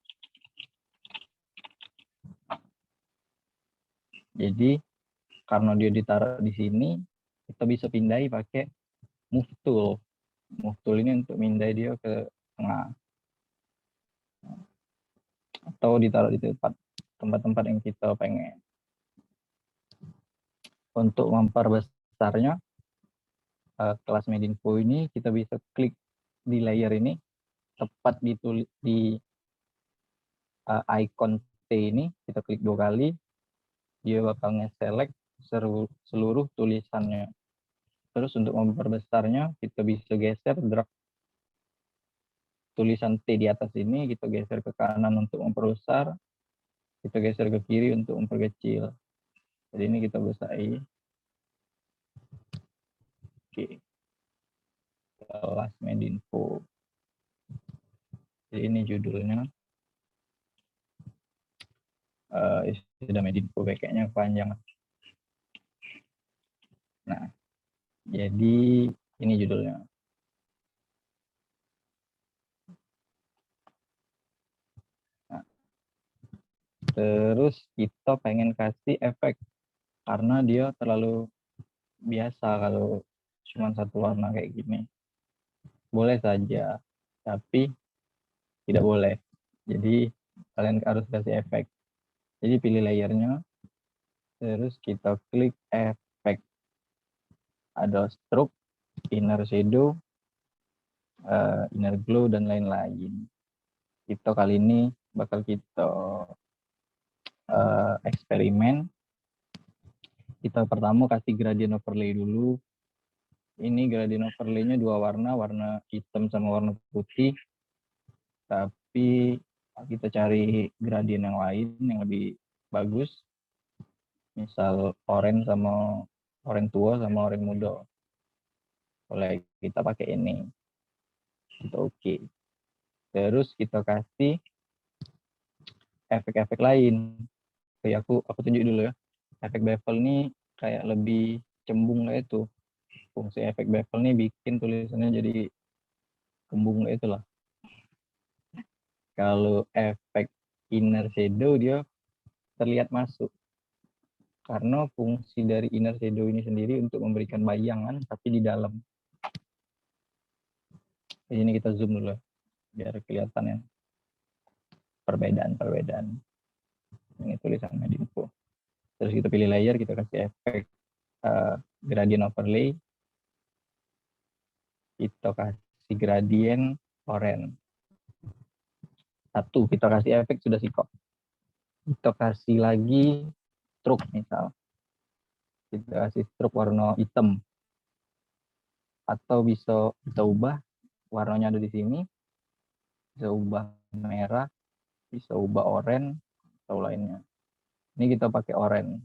Jadi karena dia ditaruh di sini, kita bisa pindahi pakai move tool. Move tool ini untuk mindai dia ke tengah atau ditaruh di tempat-tempat yang kita pengen. Untuk memperbesarnya kelas Medinfo ini, kita bisa klik di layer ini, tepat di icon T ini, kita klik 2 kali, dia bakal nge-select seluruh tulisannya. Terus untuk memperbesarnya, kita bisa geser, drag tulisan T di atas ini, kita geser ke kanan untuk memperbesar, kita geser ke kiri untuk memperkecil. Jadi ini kita besari. Oke. Kelas Medinfo. Jadi ini judulnya. Sudah Medinfo, kayaknya panjang. Nah, jadi ini judulnya. Nah, terus kita pengen kasih efek karena dia terlalu biasa kalau cuma satu warna kayak gini. Boleh saja, tapi tidak boleh. Jadi kalian harus kasih efek. Jadi pilih layernya, terus kita klik efek. Ada stroke, inner shadow, inner glow, dan lain-lain. Kita kali ini bakal kita eksperimen. Kita pertama kasih gradient overlay dulu. Ini gradient overlay-nya 2 warna, warna hitam sama warna putih. Tapi kita cari gradient yang lain yang lebih bagus. Misal orange tua sama orange muda. Boleh kita pakai ini. Kita oke. Terus kita kasih efek-efek lain. Kayak aku tunjuk dulu ya. Efek bevel ini kayak lebih cembung lah itu. Fungsi efek bevel ini bikin tulisannya jadi kembung lah itulah. Kalau efek inner shadow dia terlihat masuk. Karena fungsi dari inner shadow ini sendiri untuk memberikan bayangan tapi di dalam. Jadi ini kita zoom dulu biar kelihatan ya perbedaan. Ini tulisan Medinfo. Terus kita pilih layer, kita kasih efek gradient overlay. Kita kasih gradient orange. 1, kita kasih efek sudah sikok. Kita kasih lagi stroke misal. Kita kasih stroke warna hitam. Atau bisa kita ubah warnanya ada di sini. Bisa ubah merah, bisa ubah oranye atau lainnya. Ini kita pakai oranye.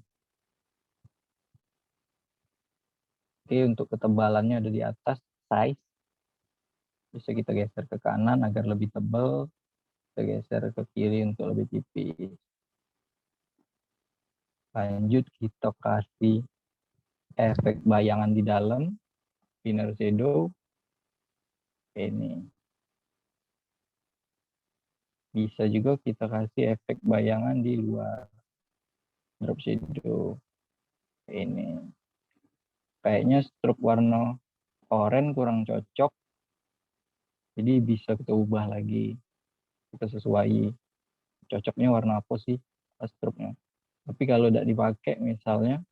Oke, untuk ketebalannya ada di atas, size. Bisa kita geser ke kanan agar lebih tebal. Kita geser ke kiri untuk lebih tipis. Lanjut kita kasih efek bayangan di dalam, inner shadow. Ini. Bisa juga kita kasih efek bayangan di luar, drop shadow. Ini. Kayaknya stroke warna oranye kurang cocok. Jadi bisa kita ubah lagi. Kita sesuai cocoknya warna apa sih stroke-nya. Tapi kalau tidak dipakai misalnya,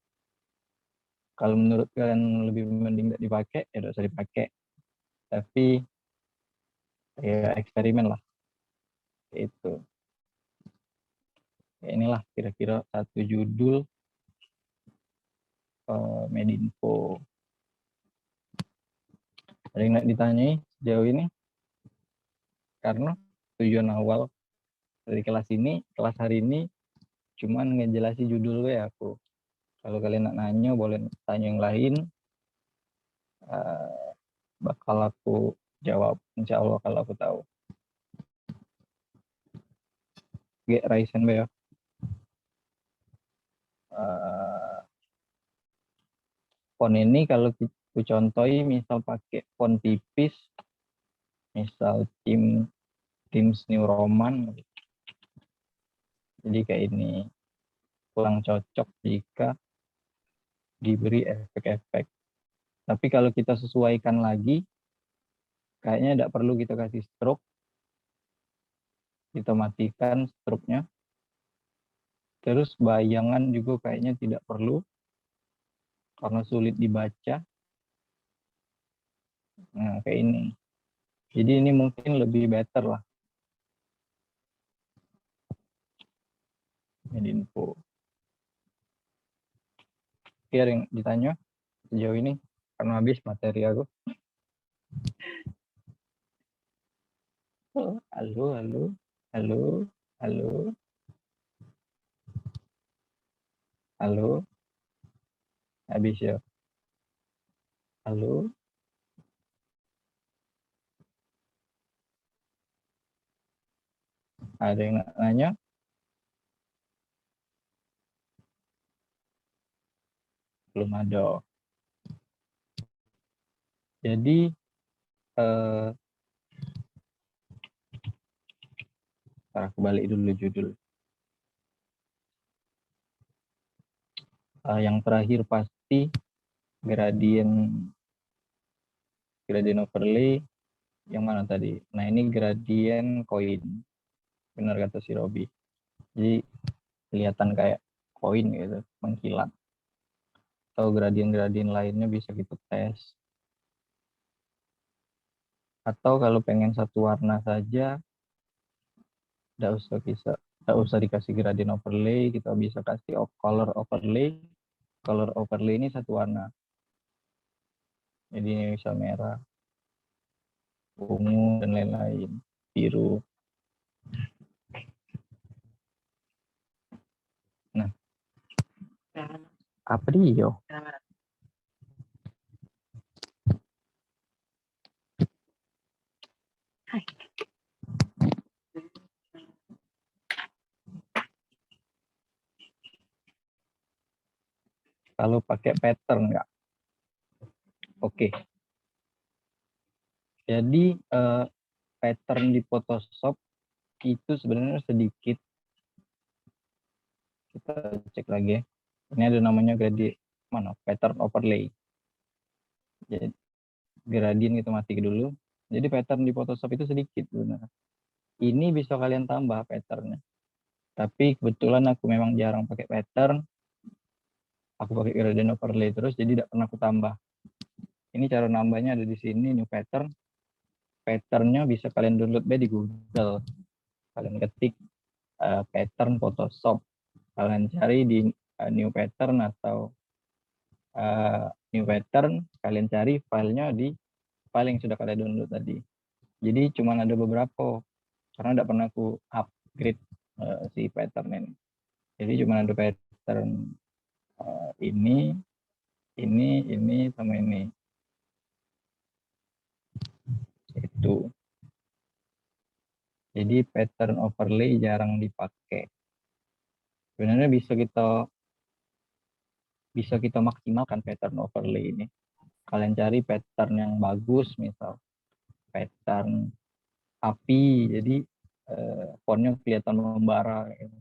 kalau menurut kalian lebih mending tidak dipakai, ya tidak usah dipakai. Tapi ya eksperimen lah. Itu. Ya, inilah kira-kira satu judul Medinfo. Ada yang nak ditanyai sejauh ini? Karena tujuan awal dari kelas hari ini cuman ngejelasin judul gue aku. Kalau kalian nak nanya boleh tanya yang lain, bakal aku jawab insya Allah kalau aku tahu. Oke, Raisen Beo. Font ini kalau aku contohi misal pakai font tipis, misal Times New Roman, jadi kayak ini kurang cocok jika diberi efek-efek. Tapi kalau kita sesuaikan lagi, kayaknya tidak perlu kita kasih stroke, kita matikan stroke-nya. Terus bayangan juga kayaknya tidak perlu karena sulit dibaca. Nah, kayak ini. Jadi ini mungkin lebih better lah. Ini info. Oke, ada yang ditanya sejauh ini karena habis materi aku. Halo. Habis ya. Halo. Ada yang nanya? Belum ada. Jadi aku balik dulu judul. Yang terakhir pasti gradient overlay. Yang mana tadi? Nah, ini gradient koin. Benar kata si Robi. Jadi kelihatan kayak koin gitu, mengkilat. Atau gradient lainnya bisa kita tes. Atau kalau pengen satu warna saja, tidak usah dikasih gradient overlay, kita bisa kasih color overlay. Color overlay ini satu warna. Jadi ini bisa merah, ungu, dan lain-lain. Biru. Nah, apa dia? Kalau pakai pattern enggak? Oke. Jadi pattern di Photoshop itu sebenarnya sedikit. Kita cek lagi ya. Ini ada namanya pattern overlay. Jadi gradient kita mati dulu. Jadi pattern di Photoshop itu sedikit benar. Ini bisa kalian tambah patternnya. Tapi kebetulan aku memang jarang pakai pattern. Aku pakai gradient overlay terus, jadi tidak pernah aku tambah. Ini cara nambahnya ada di sini, new pattern. Patternnya bisa kalian download di Google. Kalian ketik pattern Photoshop. Kalian cari di new pattern atau new pattern, kalian cari filenya di file yang sudah kalian download tadi. Jadi cuma ada beberapa, karena tidak pernah aku upgrade si pattern ini. Jadi cuma ada pattern ini, sama ini. Itu. Jadi pattern overlay jarang dipakai. Sebenarnya bisa kita maksimalkan pattern overlay ini. Kalian cari pattern yang bagus, misal pattern api, jadi fontnya kelihatan membara, gitu.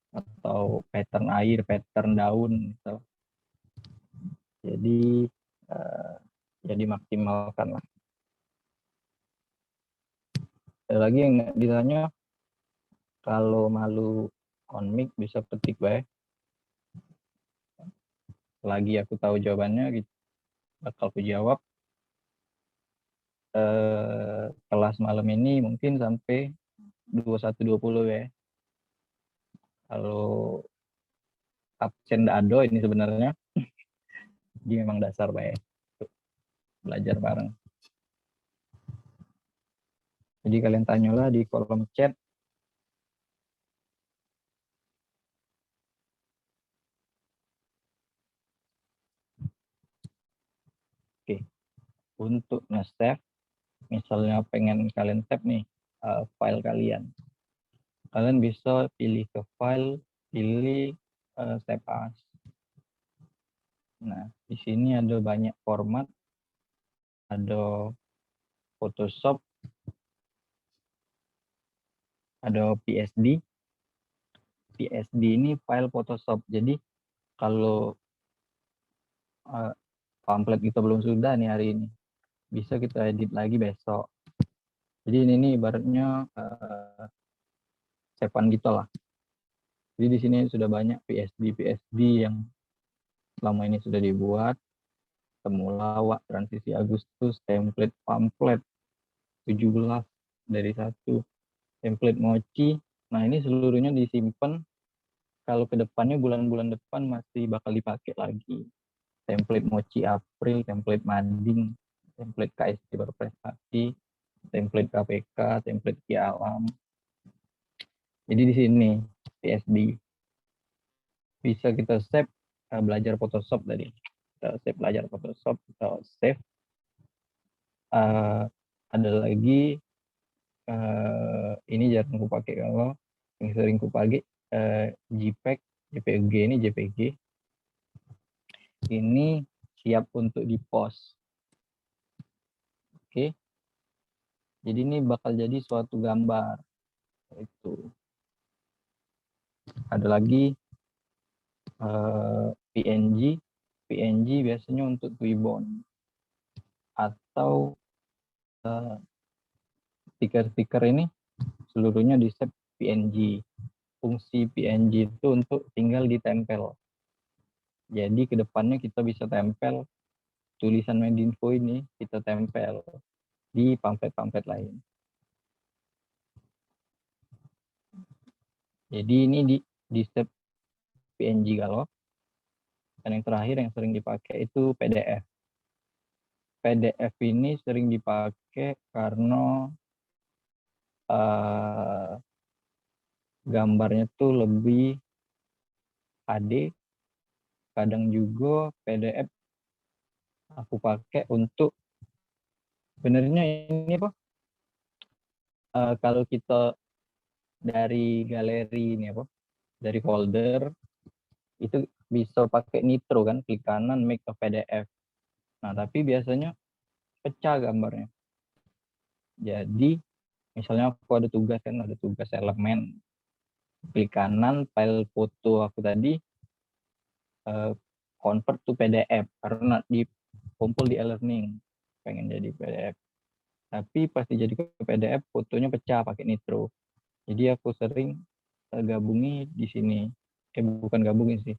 Atau pattern air, pattern daun, misal. Jadi jadi maksimalkan lah. Ada lagi yang ditanya, kalau malu on mic bisa ketik baik. Lagi aku tahu jawabannya, bakal aku jawab. Kelas malam ini mungkin sampai 21.20 ya. Kalau absen ada ini sebenarnya, dia memang dasar baik. Belajar bareng. Jadi kalian tanyalah di kolom chat untuk nge-save, misalnya pengen kalian save nih file kalian. Kalian bisa pilih ke file, pilih save as. Nah, di sini ada banyak format, ada Photoshop, ada PSD. PSD ini file Photoshop. Jadi kalau pamflet kita belum sudah nih hari ini, bisa kita edit lagi besok. Jadi ini nih ibaratnya save-an gitu lah. Jadi di sini sudah banyak PSD yang selama ini sudah dibuat. Temulawak, transisi Agustus, template pamflet 17 dari 1, template mochi. Nah, ini seluruhnya disimpan. Kalau ke depannya bulan-bulan depan masih bakal dipakai lagi. Template mochi April, template mading, template KST berprestasi, template KPK, template Ki Alam. Jadi di sini PSD bisa kita save belajar Photoshop tadi. Kita save belajar Photoshop, kita save. Ada lagi ini jarang ku pakai, kalau yang sering ku pakai JPEG, JPG ini JPG. Ini siap untuk di-post. Oke. Jadi ini bakal jadi suatu gambar. Itu. Ada lagi PNG. PNG biasanya untuk Twibbon atau stiker-stiker ini seluruhnya di save PNG. Fungsi PNG itu untuk tinggal ditempel. Jadi kedepannya kita bisa tempel tulisan Medinfo ini, kita tempel di pamflet-pamflet lain. Jadi ini di save PNG kalau. Dan yang terakhir yang sering dipakai itu PDF. PDF ini sering dipakai karena gambarnya tuh lebih HD. Kadang juga PDF aku pakai untuk sebenarnya ini apa? Kalau kita dari galeri ini apa? Dari folder itu bisa pakai Nitro kan, klik kanan make a PDF. Nah, tapi biasanya pecah gambarnya. Jadi misalnya aku ada tugas kan, ada tugas elemen, klik kanan file foto aku tadi convert to PDF karena dikumpul di e-learning, pengen jadi PDF. Tapi pasti jadi ke PDF fotonya pecah pakai Nitro. Jadi aku sering gabungi di sini. Bukan gabungin sih.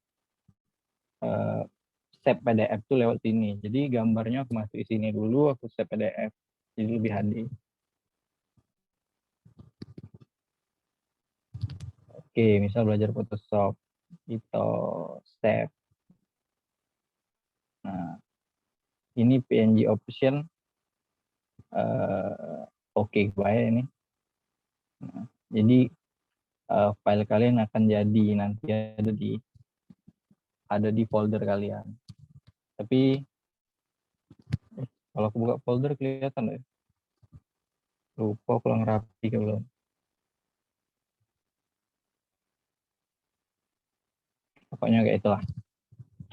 Save PDF tuh lewat sini. Jadi gambarnya aku masuk di sini dulu, aku save PDF. Jadi lebih HD. Oke, misal belajar Photoshop, kita save. Nah, ini PNG option. Oke, baik ini. Nah, jadi file kalian akan jadi nanti ada di folder kalian. Tapi kalau aku buka folder kelihatan deh. Lupa pulang rapi ke belum. Pokoknya kayak itulah.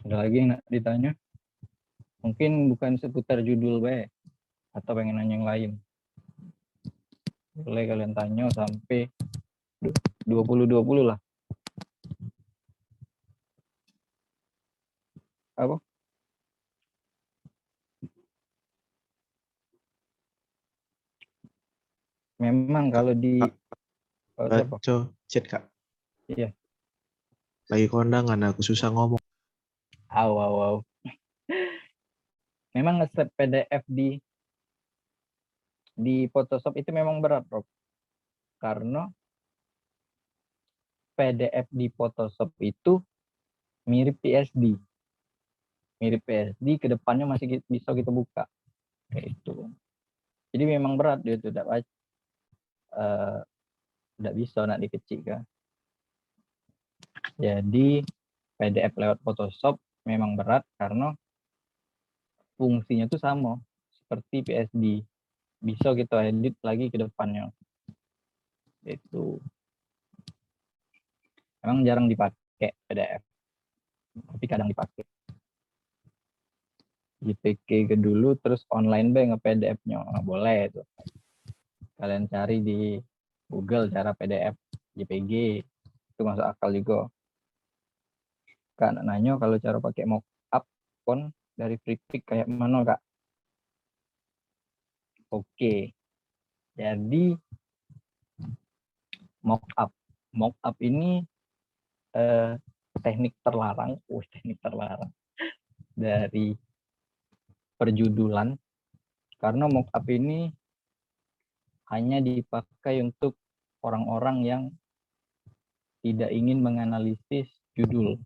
Ada lagi yang nak ditanya? Mungkin bukan seputar judul baik atau pengen nanya yang lain. Boleh kalian tanya sampai 20-20 lah. Apa? Memang kalau di siapa? Chat Kak. Iya. Lagi kondangan aku susah ngomong. Wow. Memang nge-save PDF di Photoshop itu memang berat, Rob. Karena PDF di Photoshop itu mirip PSD. Mirip PSD, kedepannya masih bisa kita buka. Kayak itu. Jadi memang berat dia itu, tidak bisa nak dikecilkan. Jadi PDF lewat Photoshop memang berat karena fungsinya itu sama. seperti PSD. Bisa kita edit lagi ke depannya. Itu emang jarang dipakai PDF, tapi kadang dipakai. JPG ke dulu, terus online be nge-PDF-nya. Nah, boleh itu. Kalian cari di Google cara PDF JPG. Itu masuk akal juga. Kak nanya kalau cara pakai mockup font dari Freepik kayak mana, Kak? Oke. Jadi mockup ini teknik terlarang, teknik terlarang dari perjudulan, karena mockup ini hanya dipakai untuk orang-orang yang tidak ingin menganalisis judul.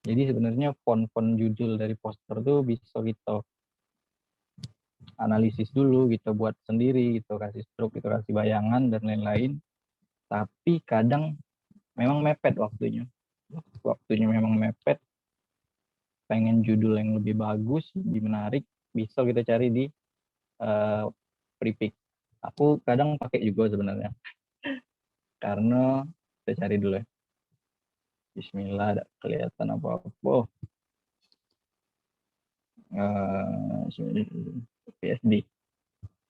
Jadi sebenarnya font-font judul dari poster tuh bisa kita analisis dulu, kita buat sendiri, kita kasih stroke, kita kasih bayangan dan lain-lain. Tapi kadang memang mepet waktunya. Waktunya memang mepet. Pengen judul yang lebih bagus, lebih menarik, bisa kita cari di Freepik. Aku kadang pakai juga sebenarnya. Karena kita cari dulu ya. Bismillah, ada kelihatan apa-apa. PSD.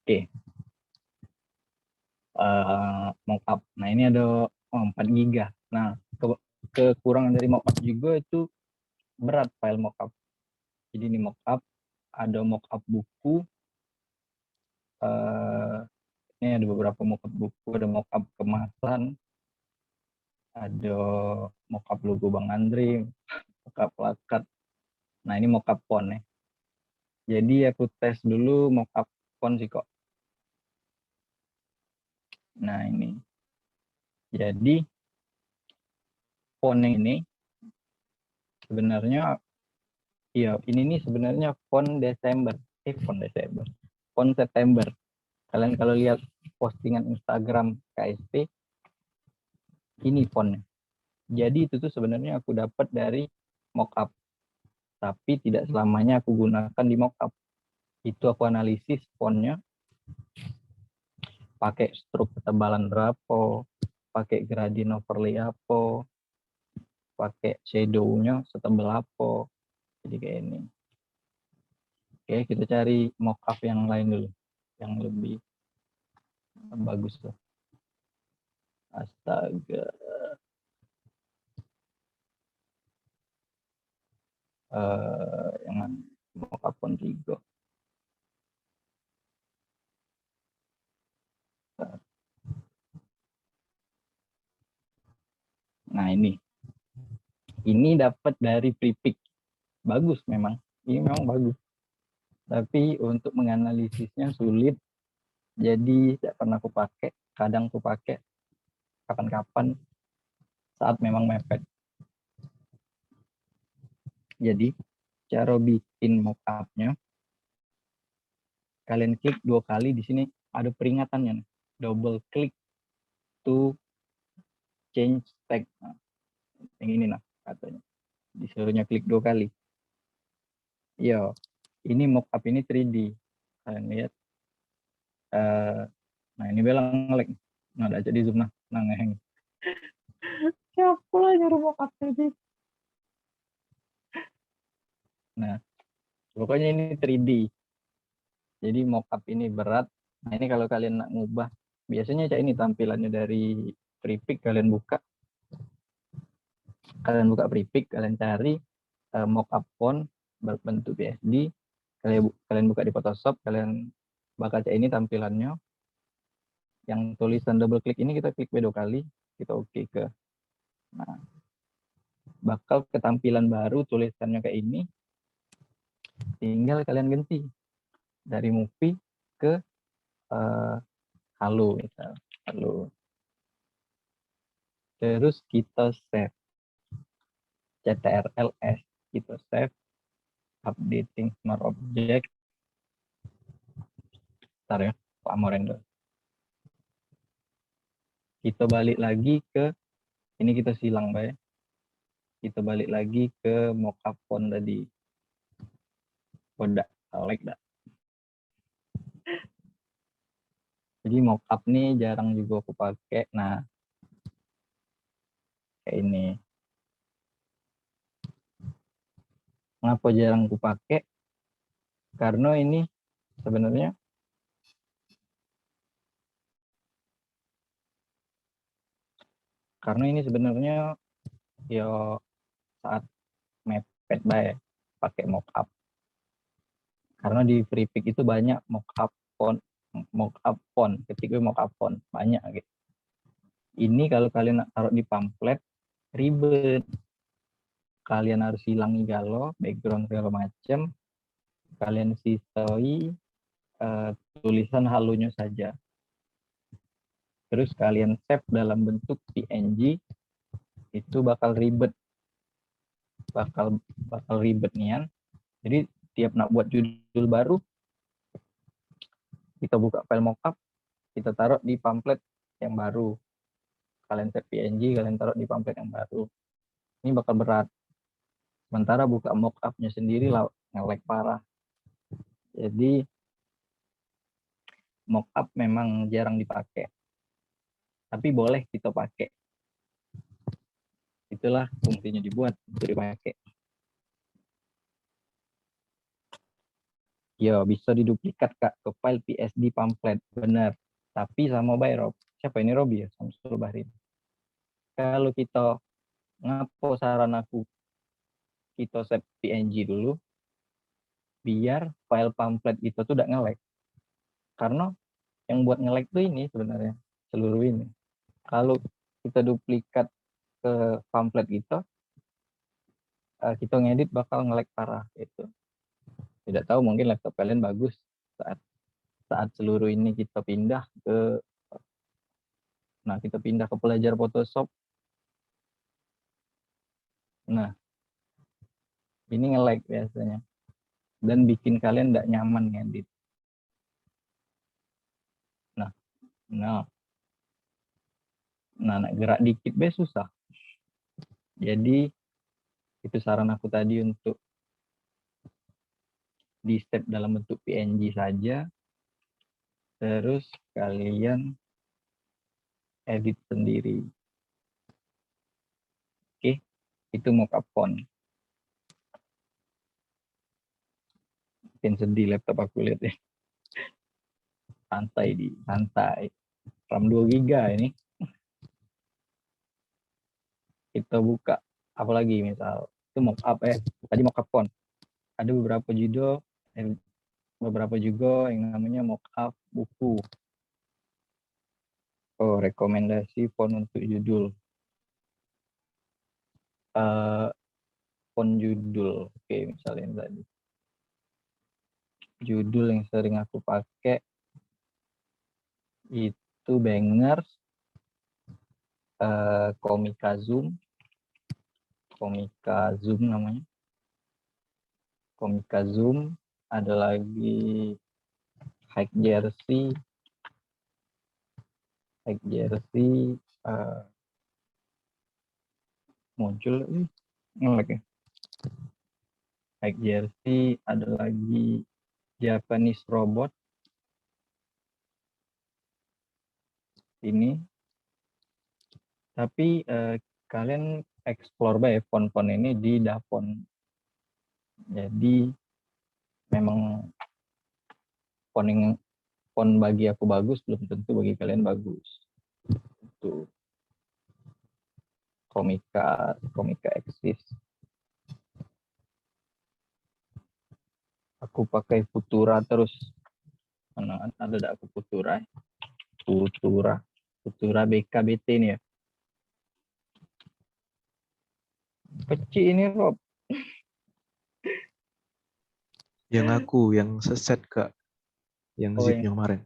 Oke. Mockup. Nah, ini ada 4 GB. Nah, kekurangan dari mockup juga itu berat file mockup. Jadi ini mockup, ada mockup buku. Ini ada beberapa mockup buku, ada mockup kemasan, ada mockup logo Bang Andri, mockup plakat. Nah, ini mockup font ya. Jadi aku tes dulu mockup font sih kok. Nah, ini. Jadi font yang ini sebenarnya ini nih sebenarnya font Desember. Font September. Kalian kalau lihat postingan Instagram KSP, ini fontnya. Jadi itu tuh sebenarnya aku dapat dari mockup. Tapi tidak selamanya aku gunakan di mockup. Itu aku analisis fontnya, pakai stroke ketebalan berapa, pakai gradient overlay apa, pakai shadownya setebal apa. Jadi kayak ini. Oke, kita cari mockup yang lain dulu, yang lebih bagus tuh. Astaga. Yang mockup font 3. Nah, ini dapat dari Freepik. Bagus memang. Ini memang bagus. Tapi untuk menganalisisnya sulit. Jadi tidak pernah aku pakai. Kadang aku pakai kapan-kapan saat memang mepet. Jadi cara bikin mockupnya, kalian klik 2 kali di sini ada peringatannya, double click to change text. Nah, yang ini nah katanya disuruhnya klik 2 kali. Iya, ini mockup ini 3D. Kalian lihat. Nah, ini belang ngelek. Nah, ada jadi zoom nah ngeheng. Siapa lah nyuruh mockup tadi. Nah, pokoknya ini 3D. Jadi mockup ini berat. Nah, ini kalau kalian nak ngubah, biasanya kayak ini tampilannya dari Freepik, kalian buka Freepik, kalian cari mockup font berbentuk PSD, kalian buka di Photoshop, kalian bakal kayak ini tampilannya. Yang tulisan double klik ini kita klik 2 kali, kita oke ke. Nah, bakal ketampilan baru tulisannya kayak ini. Tinggal kalian ganti dari movie ke halo misal. Halo. Terus kita save. CTRL-S, kita save. Updating smart object. Bentar ya, Pak Morendo. Kita balik lagi ke, ini kita silang Pak ya. Kita balik lagi ke mockup font tadi. Udah, select dah. Jadi mockup nih jarang juga aku pakai. Nah, kayak ini. Kenapa jarang aku pakai? Karena ini sebenarnya yo saat mepet bae pakai mockup. Karena di free pick itu banyak mockup font, ketika mockup font banyak gitu. Ini kalau kalian taruh di pamflet ribet. Kalian harus hilangi galau, background segala macam. Kalian sisoi tulisan halunya saja. Terus kalian save dalam bentuk PNG, itu bakal ribet. Bakal ribet nian. Jadi tiap nak buat judul baru, kita buka file mockup, kita taruh di pamflet yang baru. Kalian save PNG, kalian taruh di pamflet yang baru. Ini bakal berat. Sementara buka mockupnya sendiri nge-lag parah. Jadi mockup memang jarang dipakai. Tapi boleh kita pakai. Itulah fungsinya dibuat untuk dipakai. Ya, bisa diduplikat Kak ke file PSD pamflet. Benar. Tapi sama by Rob. Siapa ini Robi ya? Samsul Bahri. Kalau kita ngapo saran aku, kita save PNG dulu, biar file pamflet itu tuh tidak nge-lag. Karena yang buat nge-lag tuh ini sebenarnya, seluruh ini. Kalau kita duplikat ke pamflet kita ngedit bakal nge-lag parah gitu. Tidak tahu, mungkin laptop kalian bagus saat seluruh ini kita pindah ke pelajar Photoshop. Nah, ini nge-lag biasanya dan bikin kalian tidak nyaman ngedit. Nah, gerak dikit be susah. Jadi itu saran aku tadi untuk di step dalam bentuk PNG saja. Terus kalian edit sendiri. Oke, itu mockup font. Mungkin sedih laptop aku lihat ya. Santai. RAM 2 GB ini. Kita buka apalagi misal itu mockup tadi mockup font. Ada beberapa juga yang namanya mockup buku. Oh, rekomendasi font untuk judul. Font judul. Oke, misalnya tadi. Judul yang sering aku pakai itu Bangers, Komika Zoom namanya. Komika Zoom, ada lagi High Jersey, muncul nge-lag ya. High Jersey, ada lagi Japanese Robot. Ini. Tapi kalian explore font-font ini di Dapon. Jadi memang font bagi aku bagus, belum tentu bagi kalian bagus. Itu Komika Exist. Aku pakai Futura terus. Mana ada aku Futura. Futura BKBT ini ya. Kecil ini Rob. Yang seset Kak. Yang zipnya kemarin.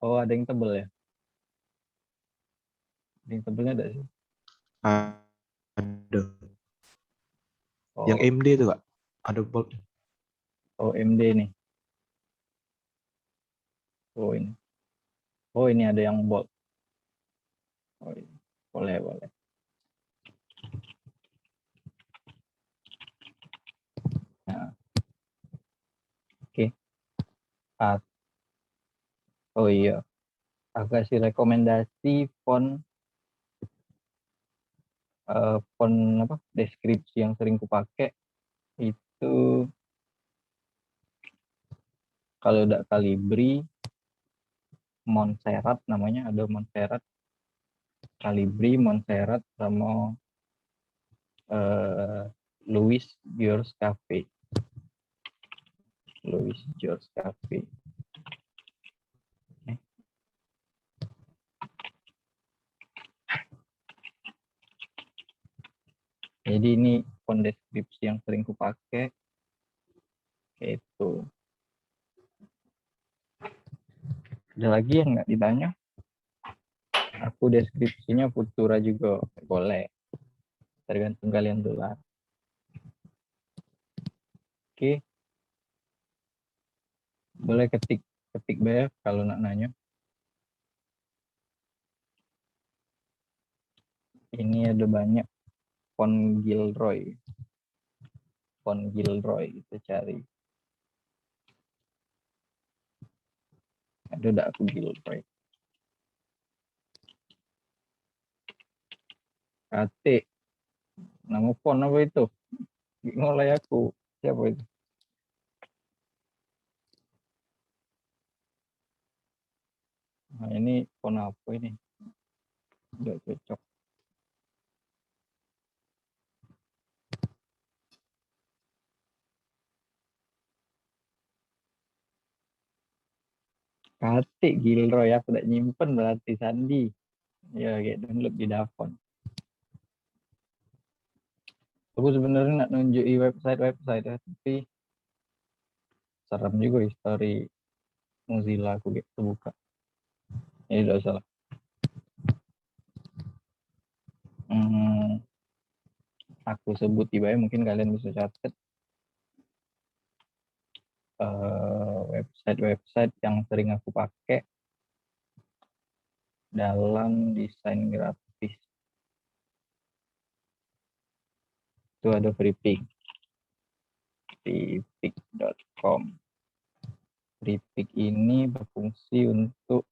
Oh, ada yang tebel ya? Ada yang tebelnya ada sih? Ada. Oh. Yang MD itu Kak. Ada bold. Oh, MD nih. Oh, ini. Oh, ini ada yang bold. Oh, ini. Boleh. Nah. Oke. Oh iya. Aku kasih rekomendasi font font apa deskripsi yang sering kupakai itu kalau udah Calibri, Montserrat namanya, ada Montserrat, Calibri, Montserrat sama Louis George Cafe. Louis George Cafe. Jadi ini font deskripsi yang sering kupakai. Itu. Ada lagi yang nggak ditanya? Aku deskripsinya Futura juga boleh. Tergantung kalian tulis. Oke. Boleh ketik banyak kalau nak nanya. Ini ada banyak font Gilroy. Font Gilroy kita cari. Ada udah aku Gilroy. KT. Nama font apa itu? Mulai aku. Siapa itu? Nah, ini font apa ini? Udah cocok. KT Gilroy aku udah nyimpen berarti Sandi. Ya kayak download di Dafont. Aku sebenarnya nak nunjuki website ya, tapi serem juga history Mozilla aku gitu buka. Ini udah salah. Aku sebut tiba mungkin kalian bisa catat website yang sering aku pakai dalam desain grafis. Itu ada Freepik. Freepik.com. Freepik ini berfungsi untuk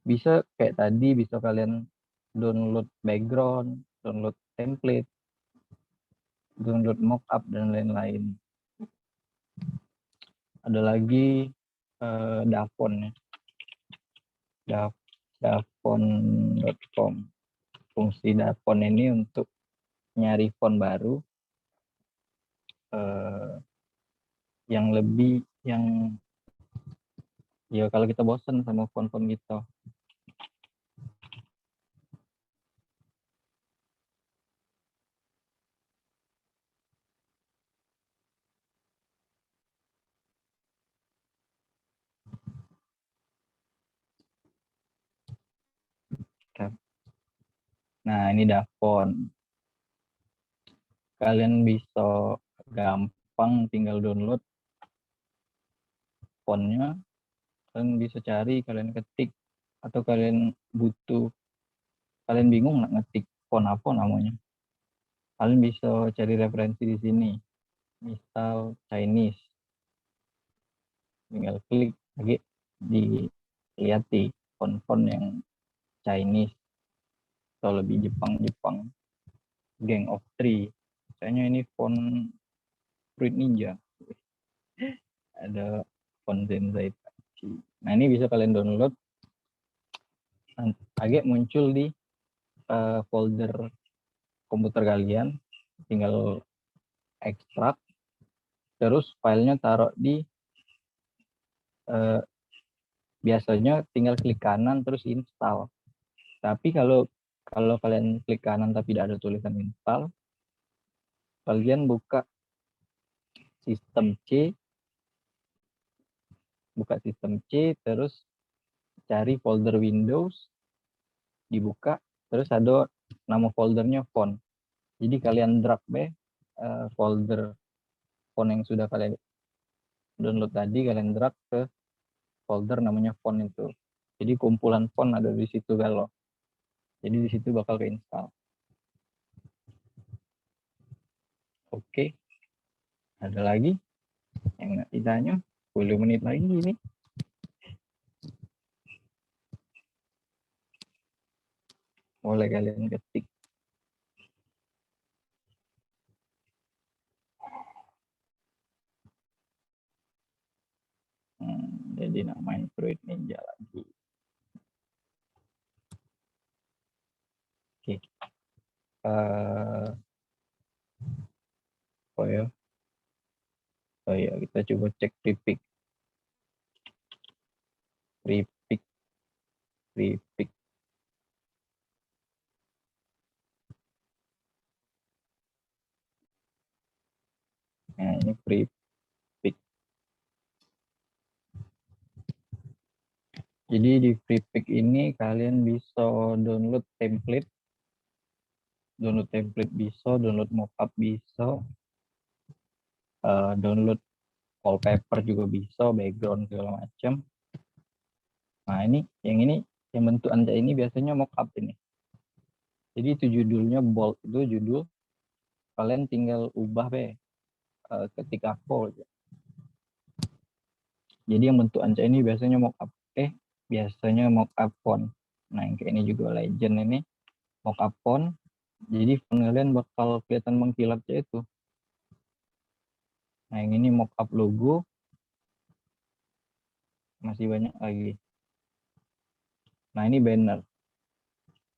bisa kayak tadi, bisa kalian download background, download template, download mockup dan lain-lain. Ada lagi Dafont ya. Dafont.com. Fungsi Dafont ini untuk nyari font baru yang lebih yang ya kalau kita bosan sama font-font gitu. Nah, ini Dafont. Kalian bisa gampang tinggal download fontnya. Kalian bisa cari, kalian ketik, atau kalian kalian bingung nak ngetik font apa namanya. Kalian bisa cari referensi di sini. Misal Chinese. Tinggal klik lagi dilihat font-font yang Chinese atau lebih Jepang. Gang of Three. Kayaknya ini font Fruit Ninja. Ada font Zenzai. Nah, ini bisa kalian download. Agak muncul di folder komputer kalian. Tinggal ekstrak. Terus filenya taruh di biasanya tinggal klik kanan terus install. Tapi kalau kalian klik kanan tapi tidak ada tulisan install, kalian buka sistem C, terus cari folder Windows, dibuka, terus ada nama foldernya font. Jadi kalian drag folder font yang sudah kalian download tadi, kalian drag ke folder namanya font itu. Jadi kumpulan font ada di situ kalau. Jadi di situ bakal keinstall. Oke. Ada lagi yang nggak ditanya? 10 menit lagi ini. boleh kalian ketik. Jadi namanya Fruit Ninja lagi. Oke. Oh ya, kita coba cek Free Pick. Nah, ini Free Pick. Jadi di Free Pick ini kalian bisa download template bisa, download mockup bisa, download wallpaper juga bisa, background segala macam. Nah ini yang bentuk anda ini biasanya mockup ini. Jadi itu judulnya bold, itu judul, kalian tinggal ubah ketika full. Jadi yang bentuk anda ini biasanya mockup, biasanya mockup font. Nah yang kayak ini juga legend ini mockup font. Jadi font kalian bakal kelihatan mengkilap itu. Nah yang ini mockup logo, masih banyak lagi. Nah ini banner.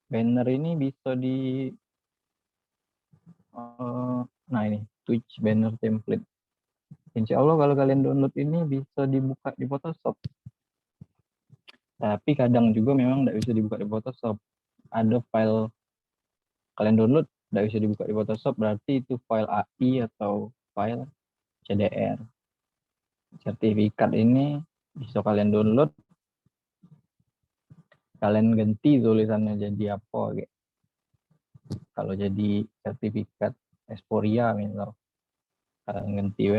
Banner ini bisa nah ini Twitch banner template. Insya Allah kalau kalian download ini bisa dibuka di Photoshop. Tapi kadang juga memang tidak bisa dibuka di Photoshop. Ada file kalian download tidak bisa dibuka di Photoshop, berarti itu file AI atau file CDR. Sertifikat ini bisa kalian download, kalian ganti tulisannya jadi apa gitu. Kalau jadi sertifikat Esporia misal, kalian ganti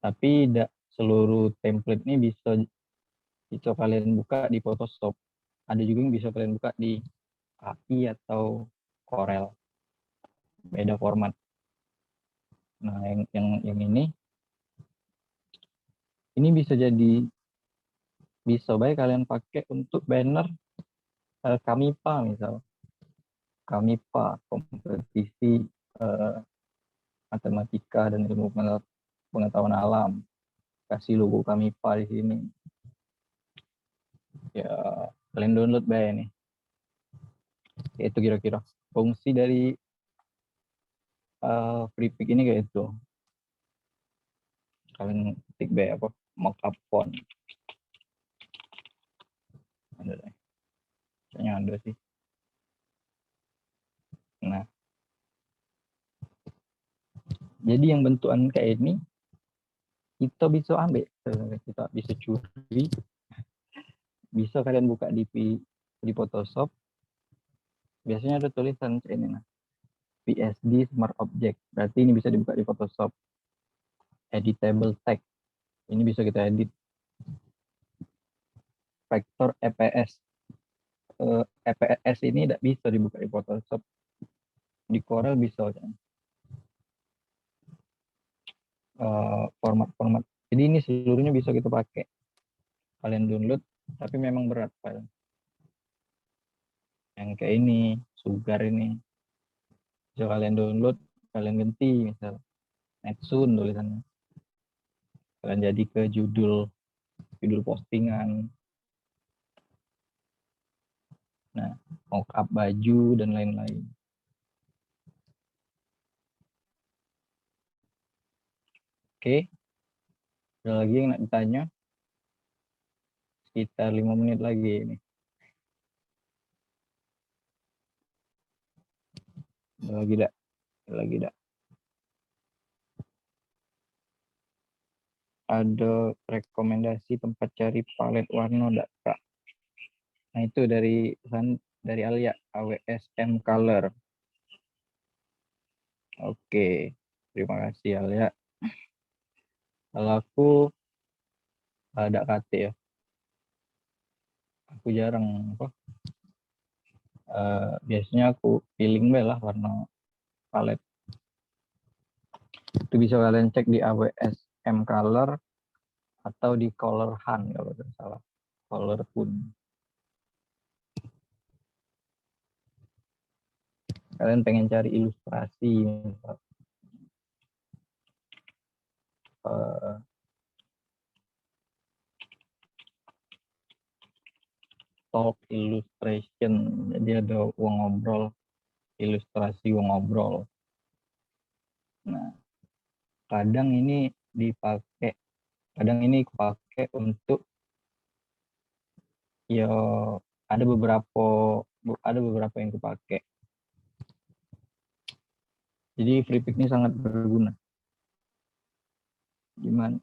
Tapi tidak seluruh template ini bisa kalian buka di Photoshop. Ada juga yang bisa kalian buka di AI atau Corel, beda format. Nah yang ini bisa baik kalian pakai untuk banner Kamipa misal, Kamipa kompetisi matematika dan ilmu pengetahuan alam, kasih logo Kamipa di sini. Ya kalian download nih. Itu kira-kira fungsi dari Free Pick ini kayak itu. Kalian ketik mockup font. Ada deh. Kayaknya ada sih. Nah. Jadi yang bentukan kayak ini kita bisa ambil, kita bisa curi, bisa kalian buka di Photoshop. Biasanya ada tulisan kayak ini, nah, PSD Smart Object. Berarti ini bisa dibuka di Photoshop. Editable text, ini bisa kita edit. Vector EPS, EPS ini tidak bisa dibuka di Photoshop. Di Corel bisa kan. Format-format. Jadi ini seluruhnya bisa kita pakai. Kalian download, tapi memang berat file. Yang kayak ini, Sugar ini. Bisa kalian download, kalian ganti misal Netsun tulisannya. Kalian jadi ke judul postingan. Nah, mockup baju dan lain-lain. Oke. Ada lagi yang nak ditanya? Sekitar 5 menit lagi ini. Ada lagi dak? Ada rekomendasi tempat cari palet warna enggak, Kak? Nah, itu dari Alia, AWSM Color. Oke. Terima kasih Alia. Kalau aku ada KT ya. Aku jarang biasanya aku pilih lah warna palet. Itu bisa kalian cek di AWSM Color atau di Color Hunt kalau tidak salah. Color Hunt. kalian pengen cari ilustrasi, misal, talk illustration, jadi ada uang ngobrol, ilustrasi uang ngobrol. Nah, kadang ini dipakai untuk ya ada beberapa yang dipakai. Jadi FreePic ini sangat berguna. Gimana?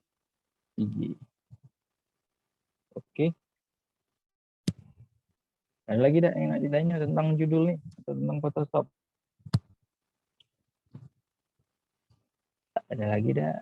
Oke. Ada lagi yang nak ditanya tentang judul nih atau tentang Photoshop? Ada lagi dah.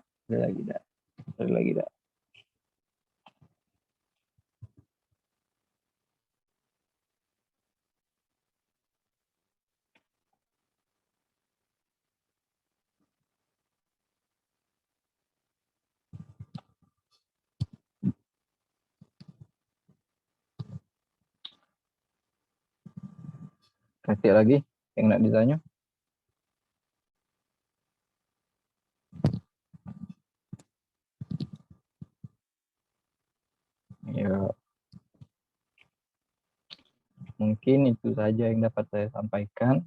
Kasih lagi yang nak ditanya. Ya, mungkin itu saja yang dapat saya sampaikan.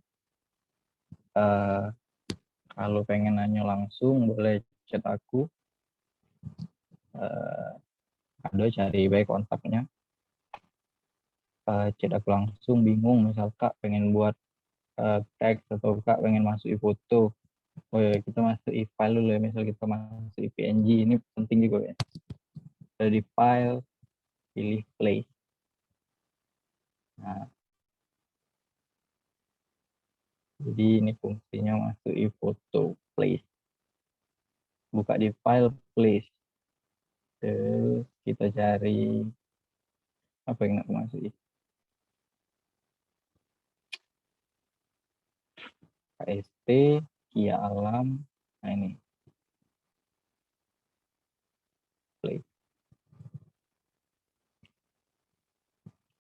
Kalau pengen nanya langsung boleh chat aku. Ada cari baik kontaknya. Chat aku langsung, bingung misal Kak pengen buat teks atau Kak pengen masuk foto. Oh ya, kita masuk file dulu ya, misal kita masuk PNG, ini penting juga ya. Dari file, pilih place. Nah, jadi ini fungsinya masuk foto place. Buka di file place. Terus kita cari apa yang nak masukin. KST, Kia Alam, nah ini. Play.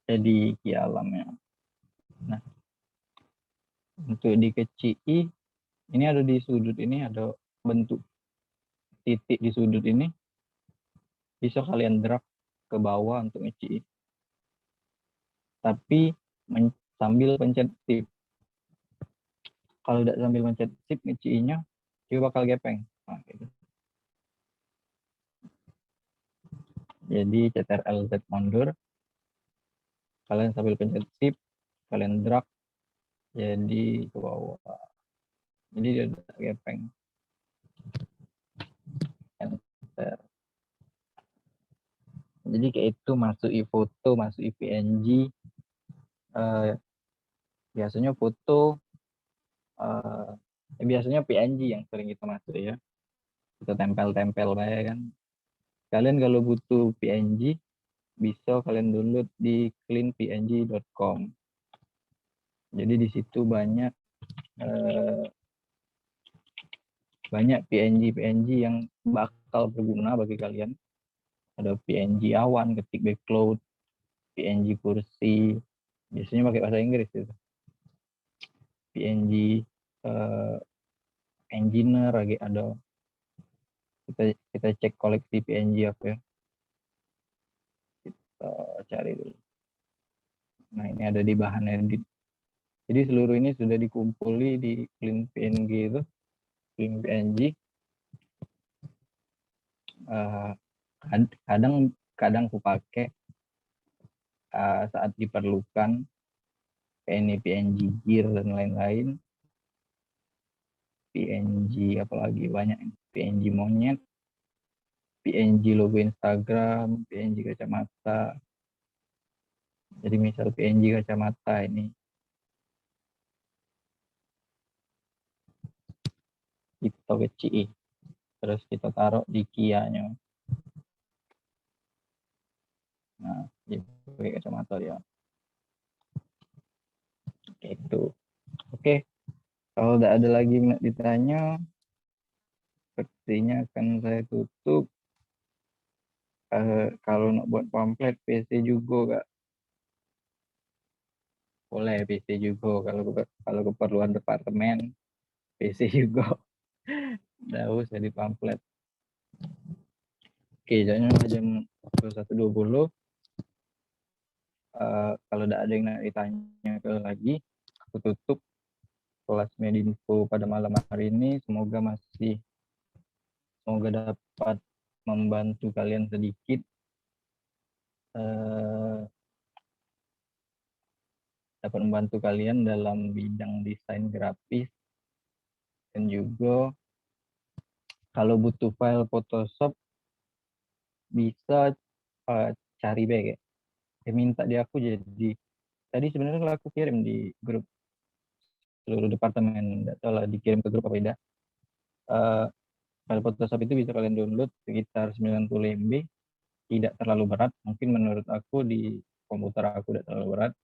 Jadi Kia Alamnya. Nah, untuk dikecili, ini ada di sudut ini, ada bentuk titik di sudut ini. Bisa kalian drag ke bawah untuk ngecili. Tapi sambil pencet shift. Kalau tidak sambil pencet shift ngecilinya, dia bakal gepeng. Nah, gitu. Jadi Ctrl Z mundur. Kalian sambil pencet shift, kalian drag jadi ke bawah. Jadi dia udah gepeng. Enter. Jadi kayak itu masuk foto, masuk PNG. Biasanya foto, biasanya PNG yang sering kita masuk ya. Kita tempel-tempel ya kan. Kalian kalau butuh PNG, bisa kalian download di cleanpng.com. Jadi di situ banyak PNG yang bakal berguna bagi kalian. Ada PNG awan, ketik backcloud, PNG kursi, biasanya pakai bahasa Inggris itu. PNG engineer lagi ada. Kita cek koleksi PNG apa ya. Kita cari dulu. Nah, ini ada di bahan edit. Jadi seluruh ini sudah dikumpuli di clean PNG itu, clean PNG. Kadang aku pakai saat diperlukan, kayak ini PNG gear dan lain-lain. PNG apalagi banyak, PNG monyet, PNG logo Instagram, PNG kacamata. Jadi misal PNG kacamata ini kita kecil, terus kita taruh di Kia-nya. Nah, jadi pakai kacamata ya. Itu. Oke. Kalau tidak ada lagi yang nak ditanya, sepertinya akan saya tutup. Kalau nak buat pamflet PC juga, Kak. boleh PC juga kalau keperluan departemen PC juga. Nggak usah di pamflet. Oke, jadinya jam 21.20. Kalau tidak ada yang nak ditanya lagi, aku tutup kelas Medinfo pada malam hari ini. Semoga dapat membantu kalian sedikit. Dapat membantu kalian dalam bidang desain grafis, dan juga kalau butuh file Photoshop bisa cari baik ya. Minta di aku. Jadi tadi sebenarnya aku kirim di grup seluruh departemen, nggak tahu lah dikirim ke grup apa tidak. File Photoshop itu bisa kalian download sekitar 90 MB, tidak terlalu berat. Mungkin menurut aku di komputer aku tidak terlalu berat.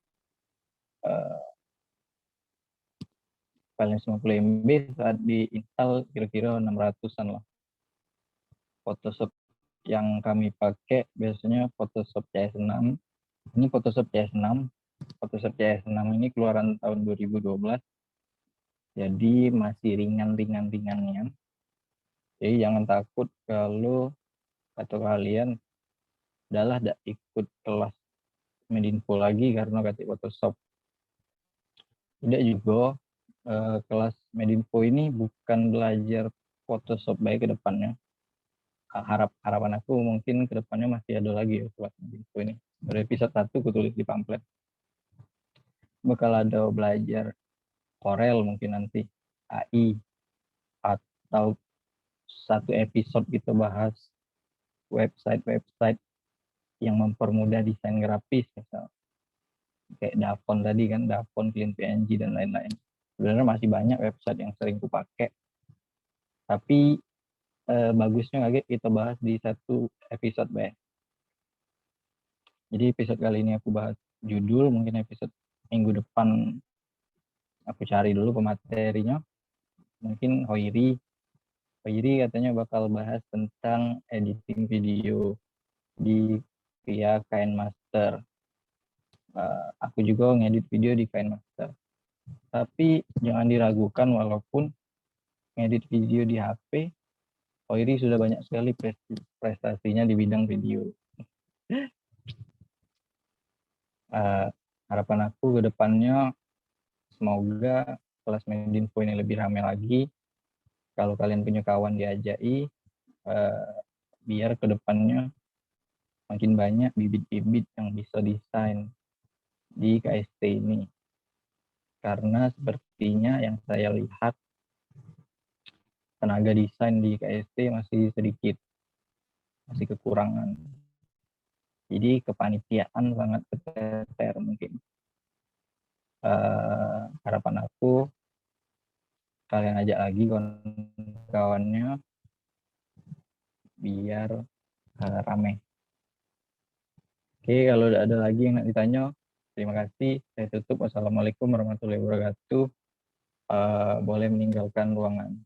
Filenya 90 MB, saat diinstal kira-kira 600-an lah. Photoshop yang kami pakai biasanya Photoshop CS6. Ini Photoshop CS6. Photoshop CS6 ini keluaran tahun 2012. Jadi masih ringan-ringannya. Jadi jangan takut kalau atau kalian adalah tidak ikut kelas Medinfo lagi karena kasih Photoshop. Tidak juga, kelas Medinfo ini bukan belajar Photoshop baik ke depannya. Harapan aku mungkin ke depannya masih ada lagi ya kelas Medinfo ini. Dari episode 1 aku tulis di pamflet. Bakal ada belajar Corel mungkin nanti, AI, atau satu episode kita bahas website yang mempermudah desain grafis, misal kayak Dafont tadi kan, Dafont, Clean PNG dan lain-lain. Sebenarnya masih banyak website yang sering ku pakai, tapi bagusnya lagi kita bahas di satu episode ya. Jadi episode kali ini aku bahas judul, mungkin episode minggu depan aku cari dulu pematerinya. Mungkin Hoiri katanya bakal bahas tentang editing video di via KineMaster. Aku juga ngedit video di KineMaster. Tapi jangan diragukan, walaupun ngedit video di HP, Hoiri sudah banyak sekali prestasinya di bidang video. Harapan aku ke depannya semoga kelas Medinfo ini lebih ramai lagi. Kalau kalian punya kawan diajai, biar ke depannya makin banyak bibit-bibit yang bisa desain di KST ini. Karena sepertinya yang saya lihat, tenaga desain di KST masih sedikit, masih kekurangan. Jadi kepanitiaan sangat keteter mungkin. Harapan aku kalian ajak lagi kawan-kawannya biar rame. Oke, kalau ada lagi yang nak ditanya, terima kasih. Saya tutup. Wassalamualaikum warahmatullahi wabarakatuh. Boleh meninggalkan ruangan.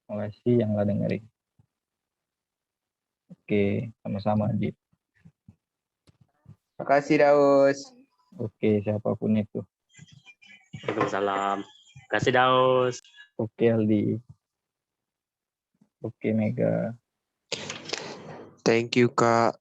Terima kasih yang telah dengerin. Oke, sama-sama, Adit. Makasih Daus. Oke, siapapun itu. Waalaikumsalam. Kasih Daus. Oke, Aldi. Oke, Mega. Thank you, Kak.